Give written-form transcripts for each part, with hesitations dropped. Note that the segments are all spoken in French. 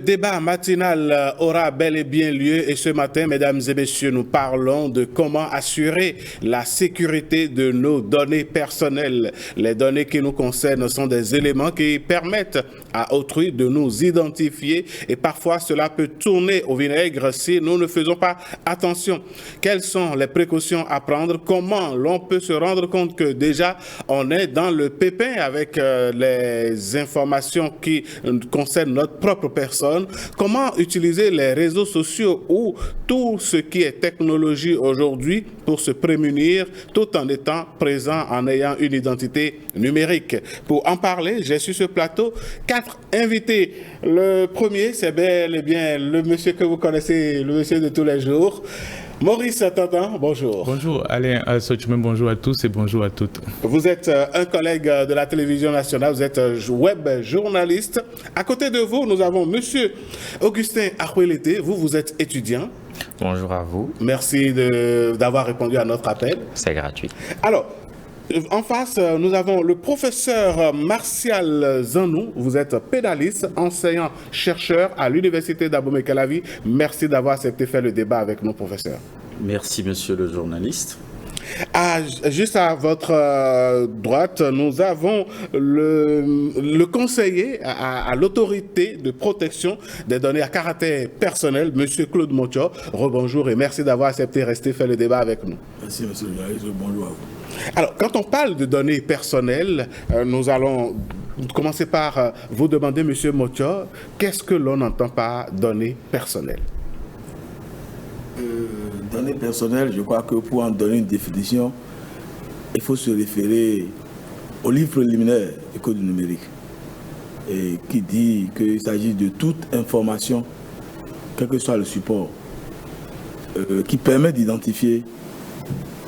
débat matinal aura bel et bien lieu et ce matin, mesdames et messieurs, nous parlons de comment assurer la sécurité de nos données personnelles. Les données qui nous concernent sont des éléments qui permettent à autrui de nous identifier et parfois cela peut tourner au vinaigre si nous ne faisons pas attention. Quelles sont les précautions à prendre? Comment l'on peut se rendre compte que déjà on est dans le pépin avec les informations qui concernent notre propre personne? Comment utiliser les réseaux sociaux ou tout ce qui est technologie aujourd'hui pour se prémunir tout en étant présent, en ayant une identité numérique? Pour en parler, j'ai sur ce plateau 4 invités. Le premier, c'est bel et bien le monsieur que vous connaissez, le monsieur de tous les jours. Maurice Tantan, bonjour. Bonjour Alain Sochman, bonjour à tous et bonjour à toutes. Vous êtes un collègue de la télévision nationale, vous êtes web journaliste. À côté de vous, nous avons monsieur Augustin Akwelete, vous êtes étudiant. Bonjour à vous. Merci d'avoir répondu à notre appel. C'est gratuit. Alors, en face, nous avons le professeur Martial Zanou. Vous êtes pédaliste, enseignant, chercheur à l'Université d'Abomey-Calavi. Merci d'avoir accepté de faire le débat avec nos professeurs. Merci, monsieur le journaliste. Juste à votre droite, nous avons le conseiller à l'autorité de protection des données à caractère personnel, monsieur Claude Mocho. Rebonjour et merci d'avoir accepté de rester faire le débat avec nous. Merci, monsieur le journaliste. Bonjour à vous. Alors, quand on parle de données personnelles, nous allons commencer par vous demander, monsieur Mocho, qu'est-ce que l'on entend par données personnelles? Données personnelles, je crois que pour en donner une définition, il faut se référer au livre préliminaire du Code du numérique, et qui dit qu'il s'agit de toute information, quel que soit le support, qui permet d'identifier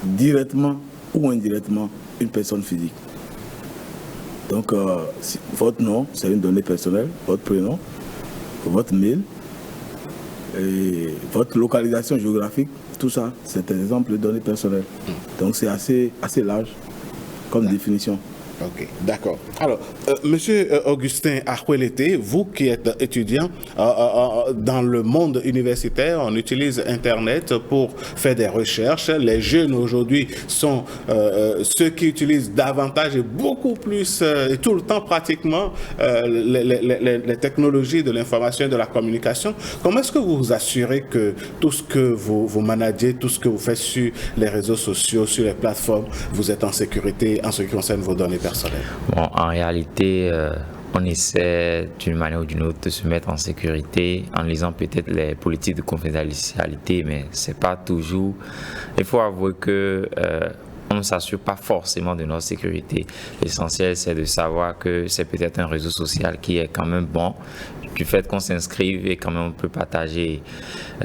directement ou indirectement une personne physique. Donc, votre nom, c'est une donnée personnelle, votre prénom, votre mail, et votre localisation géographique, tout ça, c'est un exemple de données personnelles. Donc, c'est assez large comme définition. Ok, d'accord. Alors, monsieur Augustin Akwelete, vous qui êtes étudiant dans le monde universitaire, on utilise Internet pour faire des recherches. Les jeunes aujourd'hui sont ceux qui utilisent davantage et beaucoup plus, et tout le temps pratiquement, les technologies de l'information et de la communication. Comment est-ce que vous vous assurez que tout ce que vous managez, tout ce que vous faites sur les réseaux sociaux, sur les plateformes, vous êtes en sécurité en ce qui concerne vos données personnelles? Bon, en réalité, on essaie d'une manière ou d'une autre de se mettre en sécurité en lisant peut-être les politiques de confidentialité, mais c'est pas toujours. Il faut avouer que on ne s'assure pas forcément de notre sécurité. L'essentiel, c'est de savoir que c'est peut-être un réseau social qui est quand même bon. Du fait qu'on s'inscrive et quand même on peut partager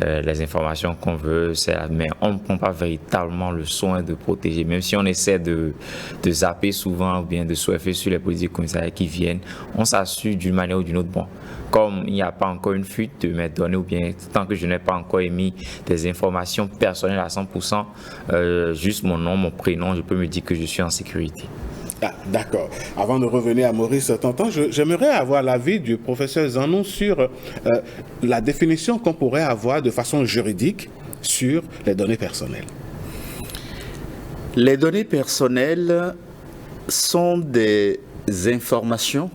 les informations qu'on veut, mais on ne prend pas véritablement le soin de protéger. Même si on essaie de zapper souvent ou bien de surfer sur les politiques commissariats qui viennent, on s'assure d'une manière ou d'une autre. Bon, comme il n'y a pas encore une fuite de mes données ou bien tant que je n'ai pas encore émis des informations personnelles à 100%, juste mon nom, mon prénom, je peux me dire que je suis en sécurité. Ah, d'accord. Avant de revenir à Maurice Tantan, j'aimerais avoir l'avis du professeur Zanou sur la définition qu'on pourrait avoir de façon juridique sur les données personnelles. Les données personnelles sont des informations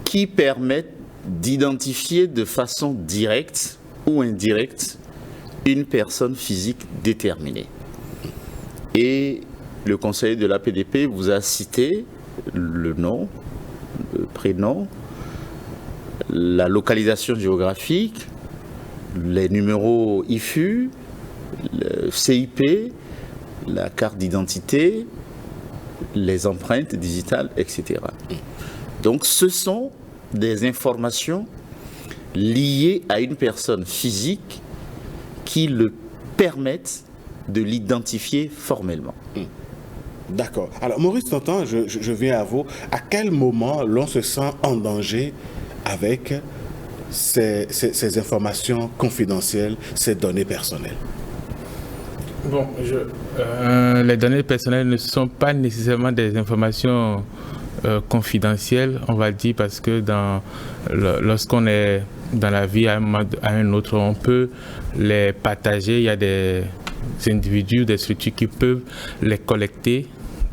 qui permettent d'identifier de façon directe ou indirecte une personne physique déterminée. Et le conseiller de l'APDP vous a cité le nom, le prénom, la localisation géographique, les numéros IFU, le CIP, la carte d'identité, les empreintes digitales, etc. Donc ce sont des informations liées à une personne physique qui le permettent de l'identifier formellement. D'accord. Alors, Maurice Tantan, je viens à vous. À quel moment l'on se sent en danger avec ces informations confidentielles, ces données personnelles? Bon, les données personnelles ne sont pas nécessairement des informations confidentielles, on va dire, parce que lorsqu'on est dans la vie à un autre, on peut les partager. Il y a des individus, des structures qui peuvent les collecter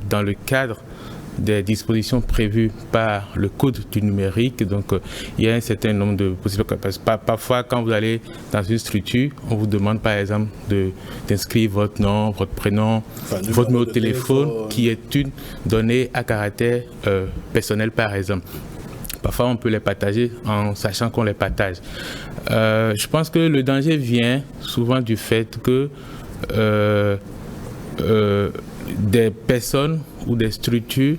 dans le cadre des dispositions prévues par le code du numérique. Donc il y a un certain nombre de possibilités. Parfois, quand vous allez dans une structure, on vous demande par exemple d'inscrire votre nom, votre prénom, votre numéro de téléphone, qui est une donnée à caractère personnel par exemple. Parfois, on peut les partager en sachant qu'on les partage. Je pense que le danger vient souvent du fait que des personnes ou des structures,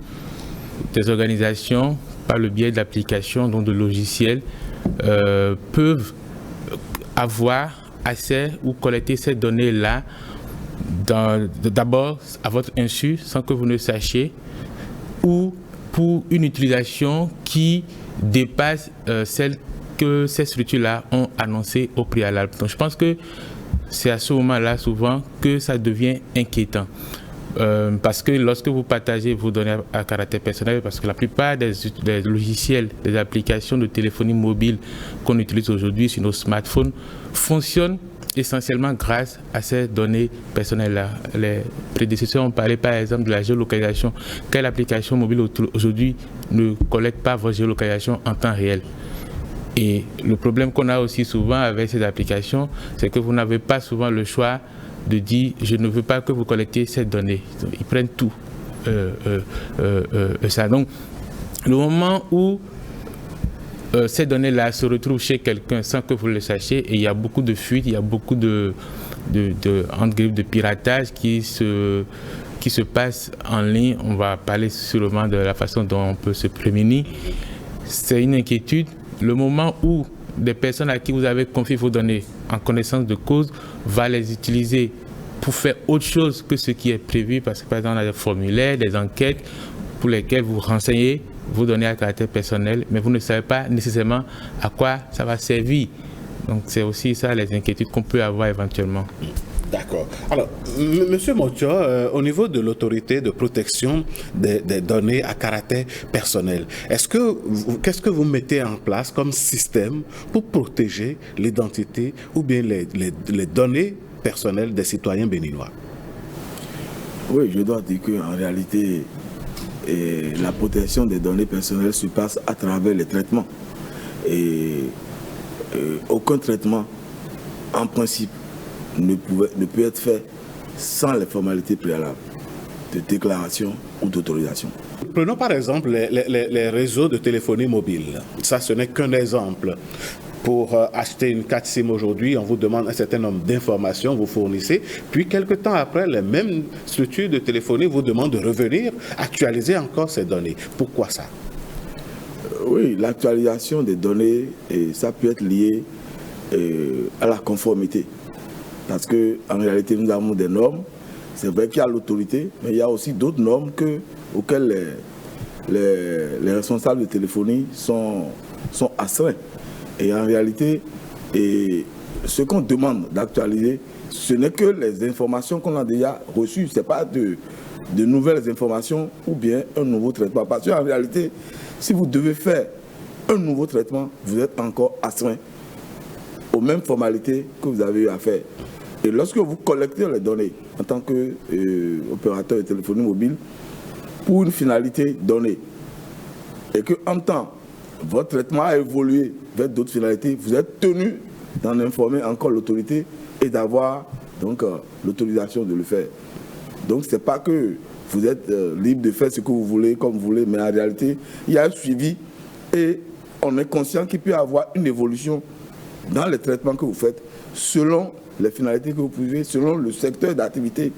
des organisations, par le biais d'applications, donc de logiciels, peuvent avoir accès ou collecter ces données-là d'abord à votre insu, sans que vous ne sachiez, ou pour une utilisation qui dépasse celle que ces structures-là ont annoncée au préalable. Donc je pense que c'est à ce moment-là souvent que ça devient inquiétant. Parce que lorsque vous partagez vos données à caractère personnel, parce que la plupart des logiciels, des applications de téléphonie mobile qu'on utilise aujourd'hui sur nos smartphones fonctionnent essentiellement grâce à ces données personnelles-là. Les prédécesseurs ont parlé par exemple de la géolocalisation. Quelle application mobile aujourd'hui ne collecte pas votre géolocalisation en temps réel? Et le problème qu'on a aussi souvent avec ces applications, c'est que vous n'avez pas souvent le choix de dire je ne veux pas que vous collectiez ces données. Ils prennent tout. Ça. Donc, le moment où ces données-là se retrouvent chez quelqu'un sans que vous le sachiez, et il y a beaucoup de fuites, il y a beaucoup de piratage qui se passe en ligne. On va parler sûrement de la façon dont on peut se prémunir. C'est une inquiétude. Le moment où des personnes à qui vous avez confié vos données en connaissance de cause va les utiliser pour faire autre chose que ce qui est prévu, parce que par exemple on a des formulaires, des enquêtes pour lesquelles vous renseignez vos données à caractère personnel, mais vous ne savez pas nécessairement à quoi ça va servir. Donc c'est aussi ça les inquiétudes qu'on peut avoir éventuellement. D'accord. Alors, Monsieur Mocho, au niveau de l'autorité de protection des données à caractère personnel, qu'est-ce que vous mettez en place comme système pour protéger l'identité ou bien les données personnelles des citoyens béninois? Oui, je dois dire qu'en réalité, la protection des données personnelles se passe à travers les traitements. Et aucun traitement, en principe, ne peut être fait sans les formalités préalables de déclaration ou d'autorisation. Prenons par exemple les réseaux de téléphonie mobile. Ça, ce n'est qu'un exemple. Pour acheter une carte SIM aujourd'hui, on vous demande un certain nombre d'informations, vous fournissez, puis quelque temps après, les mêmes structures de téléphonie vous demandent de revenir actualiser encore ces données. Pourquoi ça? Oui, l'actualisation des données, ça peut être lié à la conformité. Parce qu'en réalité, nous avons des normes. C'est vrai qu'il y a l'autorité, mais il y a aussi d'autres normes auxquelles les responsables de téléphonie sont astreints. Et en réalité, ce qu'on demande d'actualiser, ce n'est que les informations qu'on a déjà reçues. Ce n'est pas de nouvelles informations ou bien un nouveau traitement. Parce qu'en réalité, si vous devez faire un nouveau traitement, vous êtes encore astreint aux mêmes formalités que vous avez eu à faire. Et lorsque vous collectez les données en tant qu'opérateur de téléphonie mobile pour une finalité donnée et que en temps votre traitement a évolué vers d'autres finalités, vous êtes tenu d'en informer encore l'autorité et d'avoir donc l'autorisation de le faire. Donc ce n'est pas que vous êtes libre de faire ce que vous voulez, comme vous voulez, mais en réalité, il y a un suivi et on est conscient qu'il peut y avoir une évolution dans les traitements que vous faites selon les finalités que vous pouvez, selon le secteur d'activité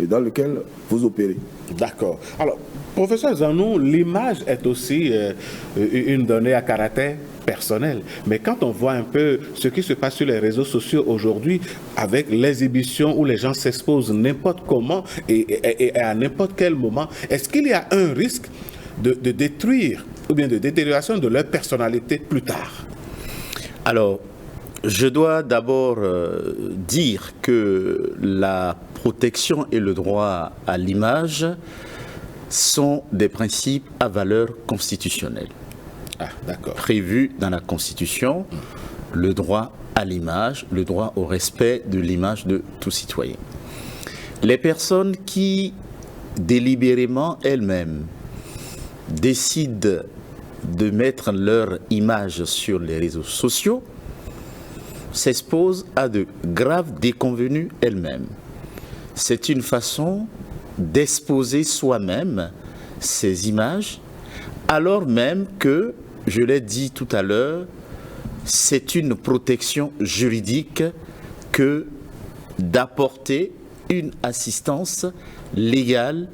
dans lequel vous opérez. D'accord. Alors, professeur Zanou, l'image est aussi une donnée à caractère personnel. Mais quand on voit un peu ce qui se passe sur les réseaux sociaux aujourd'hui, avec l'exhibition où les gens s'exposent n'importe comment et à n'importe quel moment, est-ce qu'il y a un risque de détruire ou bien de détérioration de leur personnalité plus tard? Alors, je dois d'abord dire que la protection et le droit à l'image sont des principes à valeur constitutionnelle. Ah, d'accord. Prévus dans la Constitution, le droit à l'image, le droit au respect de l'image de tout citoyen. Les personnes qui, délibérément elles-mêmes, décident de mettre leur image sur les réseaux sociaux s'exposent à de graves déconvenues elles-mêmes. C'est une façon d'exposer soi-même ces images, alors même que, je l'ai dit tout à l'heure, c'est une protection juridique que d'apporter une assistance légale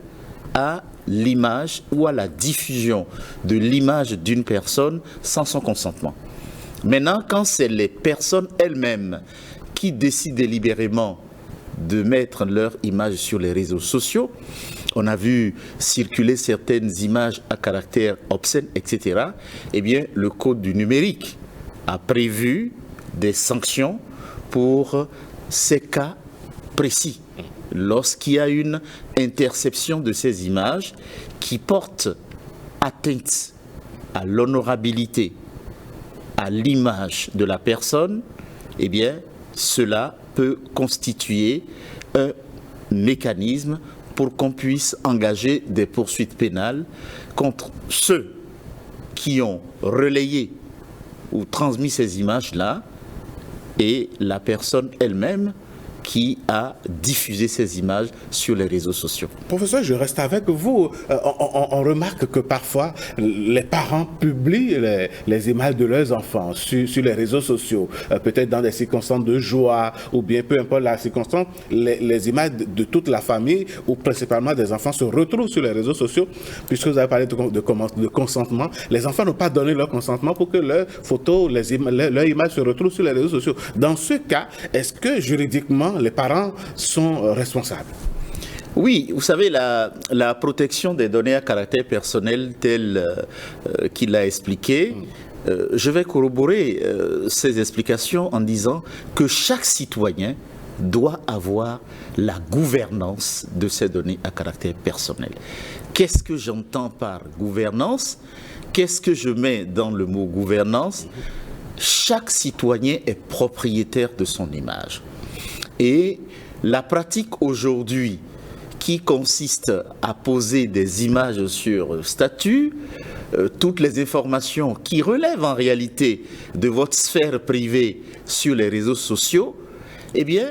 à l'image ou à la diffusion de l'image d'une personne sans son consentement. Maintenant, quand c'est les personnes elles-mêmes qui décident délibérément de mettre leur image sur les réseaux sociaux, on a vu circuler certaines images à caractère obscène, etc., eh bien, le Code du numérique a prévu des sanctions pour ces cas précis. Lorsqu'il y a une interception de ces images qui portent atteinte à l'honorabilité, à l'image de la personne, eh bien, cela peut constituer un mécanisme pour qu'on puisse engager des poursuites pénales contre ceux qui ont relayé ou transmis ces images-là et la personne elle-même qui a diffusé ces images sur les réseaux sociaux. Professeur, je reste avec vous. On remarque que parfois, les parents publient les images de leurs enfants sur les réseaux sociaux, peut-être dans des circonstances de joie, ou bien peu importe la circonstance, les images de toute la famille, ou principalement des enfants, se retrouvent sur les réseaux sociaux. Puisque vous avez parlé de consentement, les enfants n'ont pas donné leur consentement pour que leurs photos, leurs images se retrouvent sur les réseaux sociaux. Dans ce cas, est-ce que juridiquement, les parents sont responsables? Oui, vous savez, la protection des données à caractère personnel telle qu'il l'a expliqué, je vais corroborer ces explications en disant que chaque citoyen doit avoir la gouvernance de ces données à caractère personnel. Qu'est-ce que j'entends par gouvernance? Qu'est-ce que je mets dans le mot gouvernance? Chaque citoyen est propriétaire de son image. Et la pratique aujourd'hui qui consiste à poser des images sur statut, toutes les informations qui relèvent en réalité de votre sphère privée sur les réseaux sociaux, eh bien,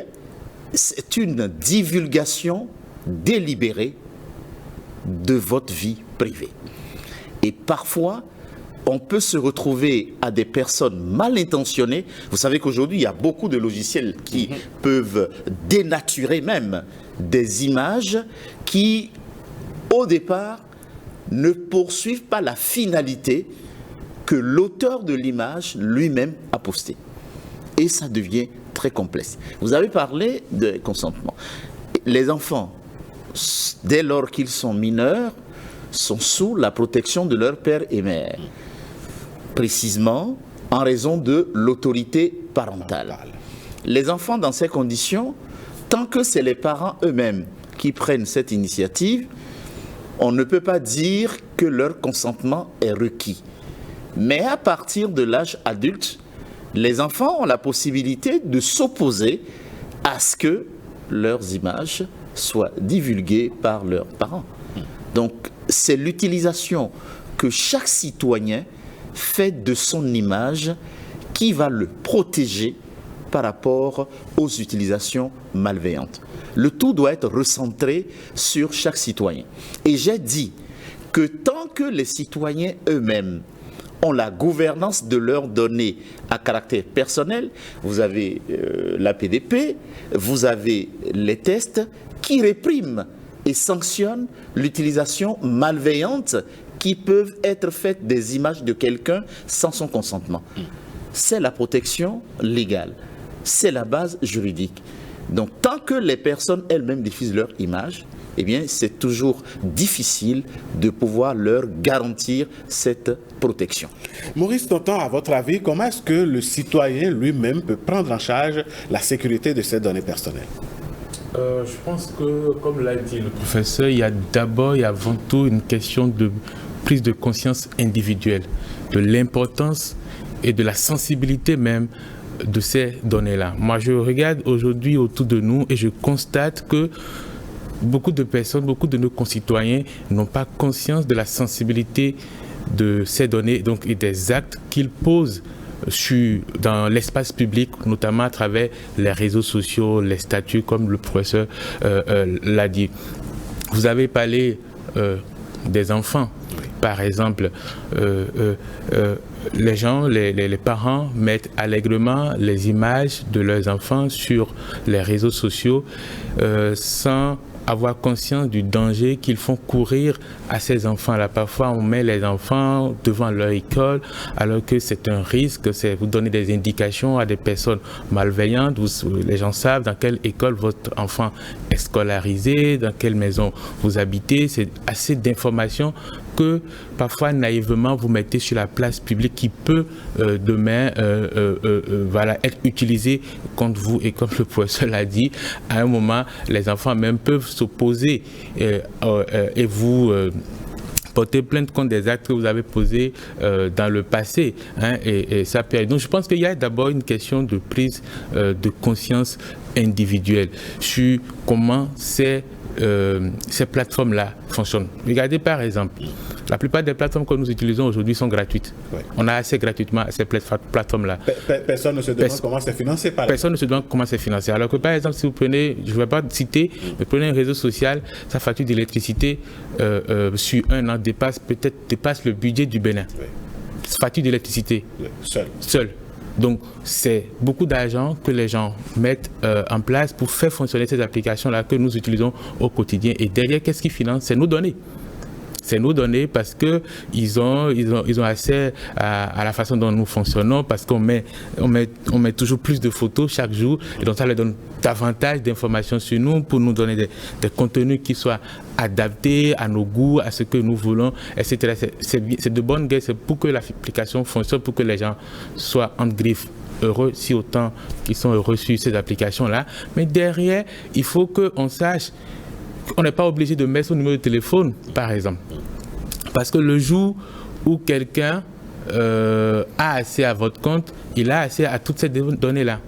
c'est une divulgation délibérée de votre vie privée. Et parfois, on peut se retrouver à des personnes mal intentionnées. Vous savez qu'aujourd'hui, il y a beaucoup de logiciels qui peuvent dénaturer même des images qui, au départ, ne poursuivent pas la finalité que l'auteur de l'image lui-même a postée. Et ça devient très complexe. Vous avez parlé de consentement. Les enfants, dès lors qu'ils sont mineurs, sont sous la protection de leur père et mère. Précisément en raison de l'autorité parentale. Les enfants dans ces conditions, tant que c'est les parents eux-mêmes qui prennent cette initiative, on ne peut pas dire que leur consentement est requis. Mais à partir de l'âge adulte, les enfants ont la possibilité de s'opposer à ce que leurs images soient divulguées par leurs parents. Donc, c'est l'utilisation que chaque citoyen fait de son image qui va le protéger par rapport aux utilisations malveillantes. Le tout doit être recentré sur chaque citoyen. Et j'ai dit que tant que les citoyens eux-mêmes ont la gouvernance de leurs données à caractère personnel, vous avez la PDP, vous avez les tests qui répriment et sanctionnent l'utilisation malveillante qui peuvent être faites des images de quelqu'un sans son consentement. C'est la protection légale, c'est la base juridique. Donc tant que les personnes elles-mêmes diffusent leur image, eh bien c'est toujours difficile de pouvoir leur garantir cette protection. Maurice Tonton, à votre avis, comment est-ce que le citoyen lui-même peut prendre en charge la sécurité de ses données personnelles? Je pense que, comme l'a dit le professeur, il y a d'abord et avant tout une question de prise de conscience individuelle, de l'importance et de la sensibilité même de ces données-là. Moi, je regarde aujourd'hui autour de nous et je constate que beaucoup de personnes, beaucoup de nos concitoyens n'ont pas conscience de la sensibilité de ces données donc, et des actes qu'ils posent dans l'espace public, notamment à travers les réseaux sociaux, les statuts, comme le professeur l'a dit. Vous avez parlé des enfants. Par exemple, les gens, les parents mettent allègrement les images de leurs enfants sur les réseaux sociaux sans avoir conscience du danger qu'ils font courir à ces enfants-là. Parfois, on met les enfants devant leur école alors que c'est un risque. Vous donnez des indications à des personnes malveillantes. Les gens savent dans quelle école votre enfant est scolarisé, dans quelle maison vous habitez. C'est assez d'informations que parfois naïvement vous mettez sur la place publique qui peut demain être utilisée contre vous. Et comme le professeur l'a dit, à un moment, les enfants même peuvent s'opposer et vous porter plainte contre des actes que vous avez posés dans le passé. Et ça peut... Donc je pense qu'il y a d'abord une question de prise de conscience individuelle sur comment ces plateformes-là fonctionnent. Regardez par exemple, la plupart des plateformes que nous utilisons aujourd'hui sont gratuites. Ouais. On a accès gratuitement à ces plateformes-là. Personne ne se demande comment c'est financé. Personne ne se demande comment c'est financé. Alors que par exemple, si vous prenez, je ne vais pas citer, mais prenez un réseau social, sa facture d'électricité sur un an dépasse le budget du Bénin. Oui. Facture d'électricité. Oui. Seul. Donc, c'est beaucoup d'argent que les gens mettent en place pour faire fonctionner ces applications-là que nous utilisons au quotidien. Et derrière, qu'est-ce qui finance? C'est nos données. C'est nos données parce qu'ils ont accès à la façon dont nous fonctionnons, parce qu'on met toujours plus de photos chaque jour. Et donc, ça leur donne davantage d'informations sur nous pour nous donner des contenus qui soient adaptés à nos goûts, à ce que nous voulons, etc. C'est de bonne guerre, c'est pour que l'application fonctionne, pour que les gens soient en griffe heureux, si autant qu'ils sont heureux sur ces applications-là. Mais derrière, il faut qu'on sache qu'on n'est pas obligé de mettre son numéro de téléphone, par exemple. Parce que le jour où quelqu'un a accès à votre compte, il a accès à toutes ces données-là.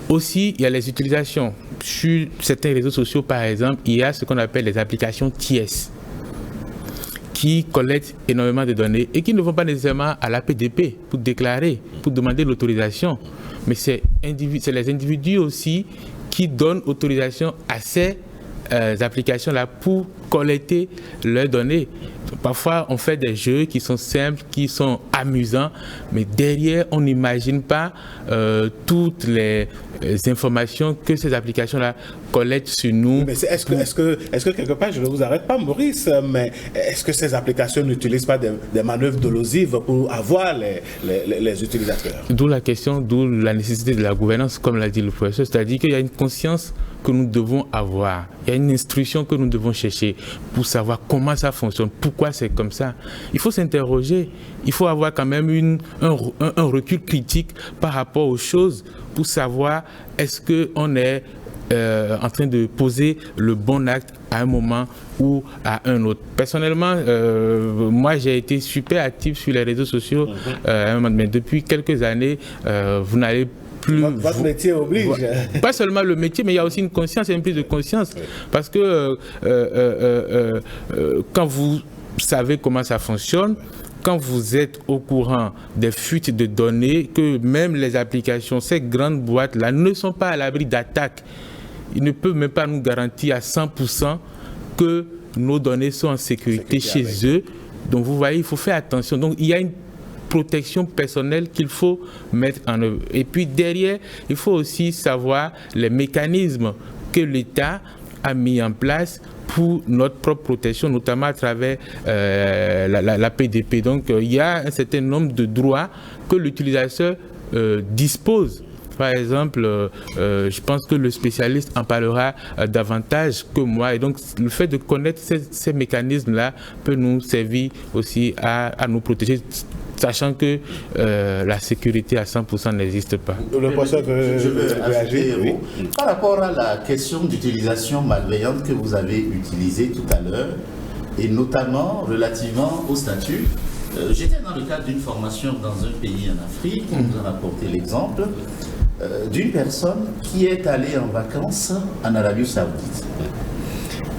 Aussi, il y a les utilisations. Sur certains réseaux sociaux, par exemple, il y a ce qu'on appelle les applications TS qui collectent énormément de données et qui ne vont pas nécessairement à l'APDP pour déclarer, pour demander l'autorisation. Mais c'est les individus aussi qui donnent autorisation à ces applications-là pour collecter leurs données. Parfois, on fait des jeux qui sont simples, qui sont amusants, mais derrière, on n'imagine pas toutes les informations que ces applications-là collectent sur nous. Mais est-ce que quelque part, je ne vous arrête pas, Maurice, mais est-ce que ces applications n'utilisent pas des manœuvres dolosives pour avoir les utilisateurs? D'où la question, d'où la nécessité de la gouvernance, comme l'a dit le professeur, c'est-à-dire qu'il y a une conscience que nous devons avoir. Il y a une instruction que nous devons chercher pour savoir comment ça fonctionne, pourquoi c'est comme ça. Il faut s'interroger, il faut avoir quand même un recul critique par rapport aux choses pour savoir est-ce qu'on est en train de poser le bon acte à un moment ou à un autre. Personnellement, moi j'ai été super actif sur les réseaux sociaux, mais depuis quelques années, vous n'allez plus... Votre métier oblige. Pas seulement le métier, mais il y a aussi une conscience, il y a une prise de conscience. Oui. Parce que quand vous savez comment ça fonctionne, quand vous êtes au courant des fuites de données, que même les applications, ces grandes boîtes-là, ne sont pas à l'abri d'attaques, ils ne peuvent même pas nous garantir à 100% que nos données sont en sécurité chez eux. Donc vous voyez, il faut faire attention. Donc il y a une protection personnelle qu'il faut mettre en œuvre. Et puis derrière, il faut aussi savoir les mécanismes que l'État a mis en place pour notre propre protection, notamment à travers la PDP. Donc il y a un certain nombre de droits que l'utilisateur dispose. Par exemple, je pense que le spécialiste en parlera davantage que moi. Et donc, le fait de connaître ces mécanismes-là peut nous servir aussi à nous protéger. sachant que la sécurité à 100% n'existe pas. Le professeur je veux réagir, ajouter, oui. par rapport à la question d'utilisation malveillante que vous avez utilisée tout à l'heure, et notamment relativement au statut, j'étais dans le cadre d'une formation dans un pays en Afrique, on nous en a apporté l'exemple d'une personne qui est allée en vacances en Arabie Saoudite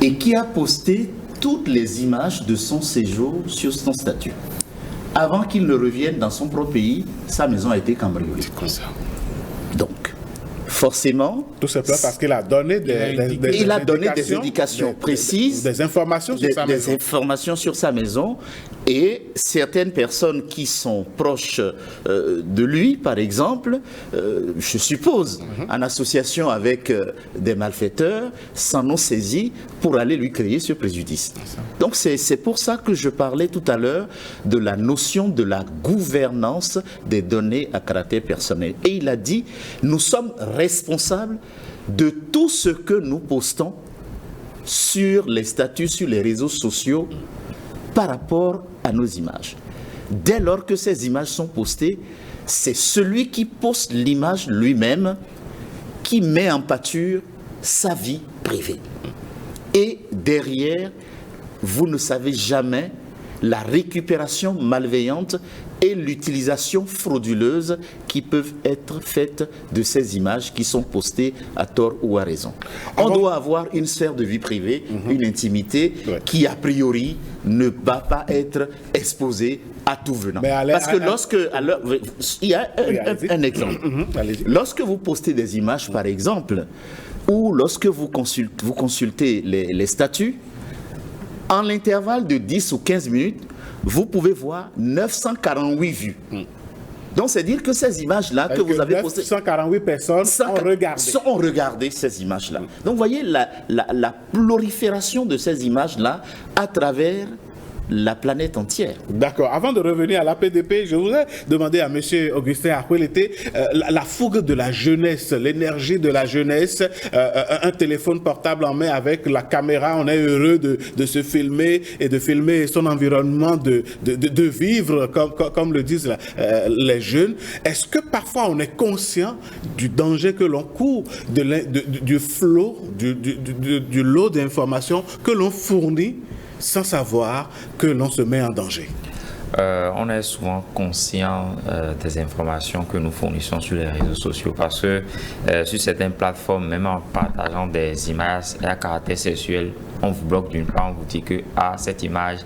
et qui a posté toutes les images de son séjour sur son statut. Avant qu'il ne revienne dans son propre pays, sa maison a été cambriolée. Donc, forcément... Tout simplement parce qu'il a donné des indications précises, des informations sur sa maison. Des informations sur sa maison. Et certaines personnes qui sont proches de lui, par exemple, je suppose, en association avec des malfaiteurs, s'en ont saisi pour aller lui créer ce préjudice. Donc c'est pour ça que je parlais tout à l'heure de la notion de la gouvernance des données à caractère personnel. Et il a dit, nous sommes responsables de tout ce que nous postons sur les statuts, sur les réseaux sociaux, par rapport à nos images. Dès lors que ces images sont postées, c'est celui qui poste l'image lui-même qui met en pâture sa vie privée. Et derrière, vous ne savez jamais la récupération malveillante et l'utilisation frauduleuse qui peuvent être faites de ces images qui sont postées à tort ou à raison. On doit avoir une sphère de vie privée, une intimité qui a priori ne va pas être exposée à tout venant. Parce que lorsque... il y a un exemple. Lorsque vous postez des images, par exemple, ou lorsque vous consultez les statuts, en l'intervalle de 10 ou 15 minutes, vous pouvez voir 948 vues. Donc, c'est dire que ces images-là que vous avez postées... 948 personnes ont regardé ces images-là. Donc, vous voyez la prolifération de ces images-là à travers la planète entière. D'accord. Avant de revenir à la PDP, je voudrais demander à M. Augustin Akwelete la fougue de la jeunesse, l'énergie de la jeunesse, un téléphone portable en main avec la caméra, on est heureux de se filmer et de filmer son environnement, de vivre comme le disent les jeunes. Est-ce que parfois on est conscient du danger que l'on court, du flot, du lot d'informations que l'on fournit sans savoir que l'on se met en danger? On est souvent conscient des informations que nous fournissons sur les réseaux sociaux parce que sur certaines plateformes, même en partageant des images à caractère sexuel, on vous bloque d'une part, on vous dit que cette image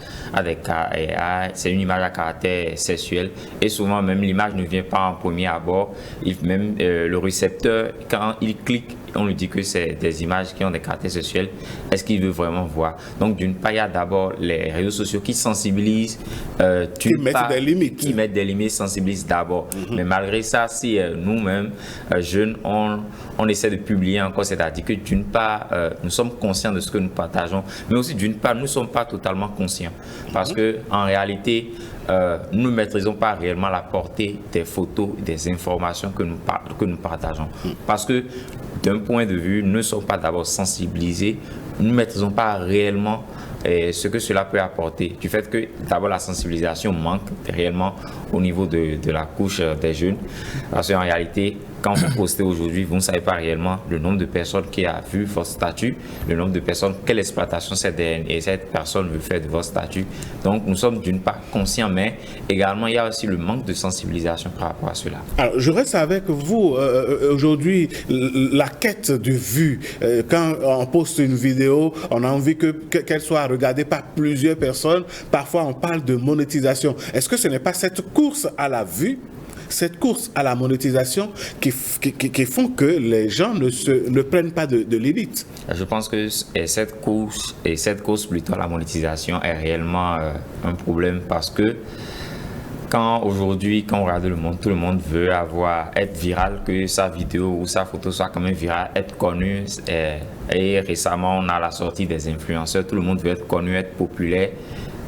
c'est une image à caractère sexuel et souvent même l'image ne vient pas en premier abord. Même le récepteur, quand il clique, on lui dit que c'est des images qui ont des caractères sexuels. Est-ce qu'il veut vraiment voir? Donc d'une part, il y a d'abord les réseaux sociaux qui sensibilisent, qui mettent des limites, sensibilisent d'abord. Mais malgré ça, si nous-mêmes, jeunes, on essaie de publier encore, c'est-à-dire que d'une part, nous sommes conscients de ce que nous partageons, mais aussi d'une part, nous ne sommes pas totalement conscients. Parce que en réalité, nous ne maîtrisons pas réellement la portée des photos, des informations que nous partageons. Parce que d'un point de vue, nous ne sommes pas d'abord sensibilisés, nous ne maîtrisons pas réellement ce que cela peut apporter. Du fait que d'abord la sensibilisation manque réellement au niveau de la couche des jeunes. Parce qu'en réalité, quand vous postez aujourd'hui, vous ne savez pas réellement le nombre de personnes qui a vu votre statut, le nombre de personnes, quelle exploitation cette personne veut faire de votre statut. Donc nous sommes d'une part conscients, mais également il y a aussi le manque de sensibilisation par rapport à cela. Alors je reste avec vous aujourd'hui, la quête de vue. Quand on poste une vidéo, on a envie qu'elle soit regardée par plusieurs personnes. Parfois on parle de monétisation. Est-ce que ce n'est pas cette course à la vue, cette course à la monétisation qui font que les gens ne prennent pas de limites? Je pense que cette course plutôt à la monétisation est réellement un problème parce que aujourd'hui, quand on regarde le monde, tout le monde veut être viral, que sa vidéo ou sa photo soit quand même virale, être connue. Et récemment, on a la sortie des influenceurs, tout le monde veut être connu, être populaire.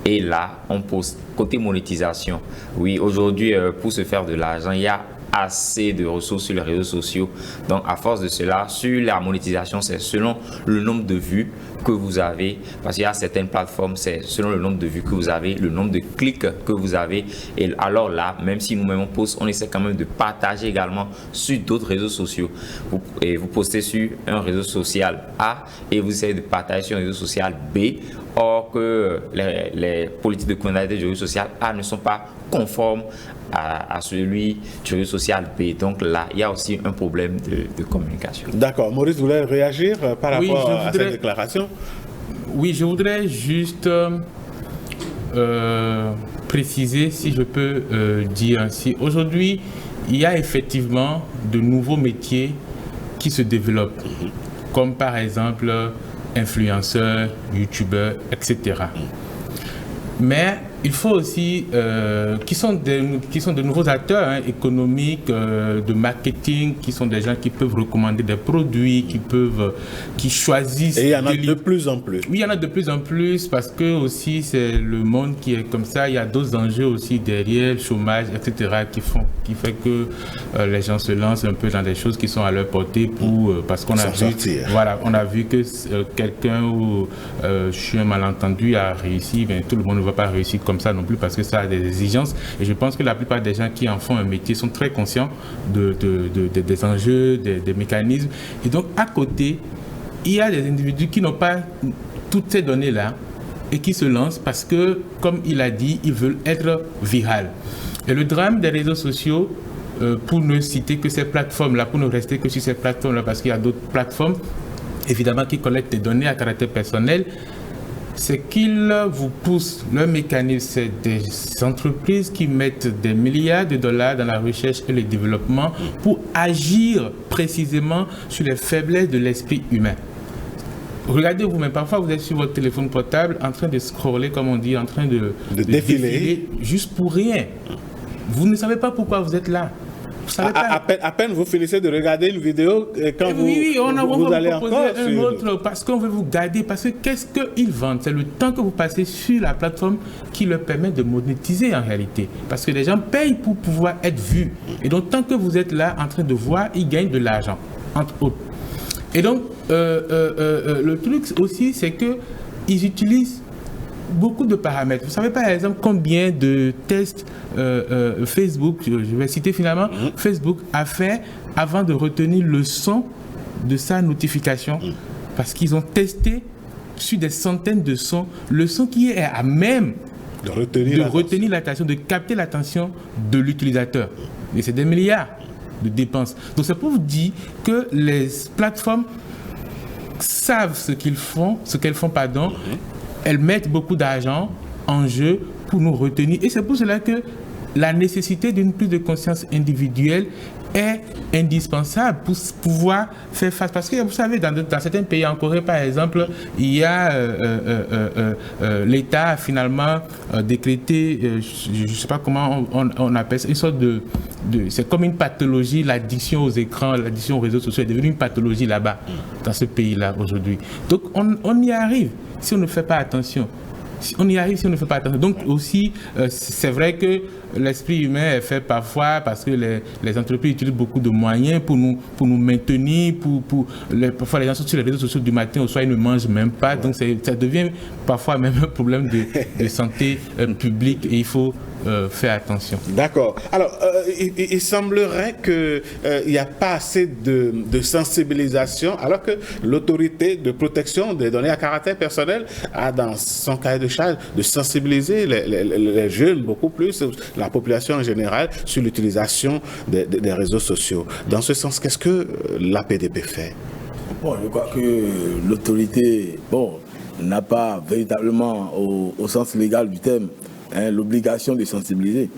Et là, on pose côté monétisation. Oui, aujourd'hui, pour se faire de l'argent, il y a assez de ressources sur les réseaux sociaux. Donc à force de cela, sur la monétisation, c'est selon le nombre de vues que vous avez, parce qu'il y a certaines plateformes, c'est selon le nombre de vues que vous avez, le nombre de clics que vous avez. Et alors là, même si nous-mêmes on poste, on essaie quand même de partager également sur d'autres réseaux sociaux. Vous postez sur un réseau social A et vous essayez de partager sur un réseau social B. Or que les politiques de condamnation du réseau social A ne sont pas conformes à celui du réseau social B. Donc là, il y a aussi un problème de communication. D'accord. Maurice, vous voulez réagir par rapport à cette déclaration? Oui, je voudrais juste préciser, si je peux dire ainsi. Aujourd'hui, il y a effectivement de nouveaux métiers qui se développent, comme par exemple influenceurs, youtubeurs, etc. Mais il faut aussi, qui sont de nouveaux acteurs économiques, de marketing, qui sont des gens qui peuvent recommander des produits, qui choisissent. Et il y en a de plus en plus. Oui, il y en a de plus en plus parce que aussi c'est le monde qui est comme ça. Il y a d'autres enjeux aussi derrière, le chômage, etc. qui fait que les gens se lancent un peu dans des choses qui sont à leur portée parce qu'on a vu, voilà, on a vu que quelqu'un ou je suis un malentendu a réussi, mais tout le monde ne va pas réussir comme ça non plus parce que ça a des exigences. Et je pense que la plupart des gens qui en font un métier sont très conscients des enjeux, des mécanismes. Et donc à côté, il y a des individus qui n'ont pas toutes ces données-là et qui se lancent parce que, comme il a dit, ils veulent être viral. Et le drame des réseaux sociaux, pour ne citer que ces plateformes-là, pour ne rester que sur ces plateformes-là, parce qu'il y a d'autres plateformes, évidemment, qui collectent des données à caractère personnel, c'est qu'ils vous poussent. Le mécanisme, c'est des entreprises qui mettent des milliards de dollars dans la recherche et le développement pour agir précisément sur les faiblesses de l'esprit humain. Regardez vous-même, parfois vous êtes sur votre téléphone portable en train de scroller, comme on dit, en train de défiler juste pour rien. Vous ne savez pas pourquoi vous êtes là. À peine vous finissez de regarder une vidéo, quand vous allez encore un autre parce qu'on veut vous garder, parce que qu'est-ce qu'ils vendent? C'est le temps que vous passez sur la plateforme qui leur permet de monétiser en réalité. Parce que les gens payent pour pouvoir être vus. Et donc tant que vous êtes là en train de voir, ils gagnent de l'argent, entre autres. Et donc le truc aussi, c'est qu'ils utilisent beaucoup de paramètres. Vous savez par exemple combien de tests Facebook, je vais citer finalement, Facebook a fait avant de retenir le son de sa notification, parce qu'ils ont testé sur des centaines de sons, le son qui est à même de retenir l'attention, de capter l'attention de l'utilisateur. Et c'est des milliards de dépenses. Donc c'est pour vous dire que les plateformes savent ce qu'elles font, elles mettent beaucoup d'argent en jeu pour nous retenir. Et c'est pour cela que la nécessité d'une prise de conscience individuelle est indispensable pour pouvoir faire face. Parce que vous savez, dans certains pays, en Corée par exemple, il y a l'État a finalement décrété, je ne sais pas comment on appelle ça, une sorte de c'est comme une pathologie, l'addiction aux écrans, l'addiction aux réseaux sociaux est devenue une pathologie là-bas, dans ce pays-là aujourd'hui. Donc on y arrive si on ne fait pas attention. On y arrive si on ne fait pas attention. Donc aussi, c'est vrai que l'esprit humain est fait parfois parce que les entreprises utilisent beaucoup de moyens pour nous maintenir. Parfois, les gens sont sur les réseaux sociaux du matin au soir, ils ne mangent même pas. Donc ça devient parfois même un problème de santé publique et il faut faire attention. D'accord. Alors, il semblerait qu'il n'y a pas assez de sensibilisation, alors que l'autorité de protection des données à caractère personnel a dans son cahier de charge de sensibiliser les jeunes beaucoup plus, la population en général, sur l'utilisation des réseaux sociaux. Dans ce sens, qu'est-ce que l'APDP fait? Bon, je crois que l'autorité n'a pas véritablement, au sens légal du terme, l'obligation de sensibiliser.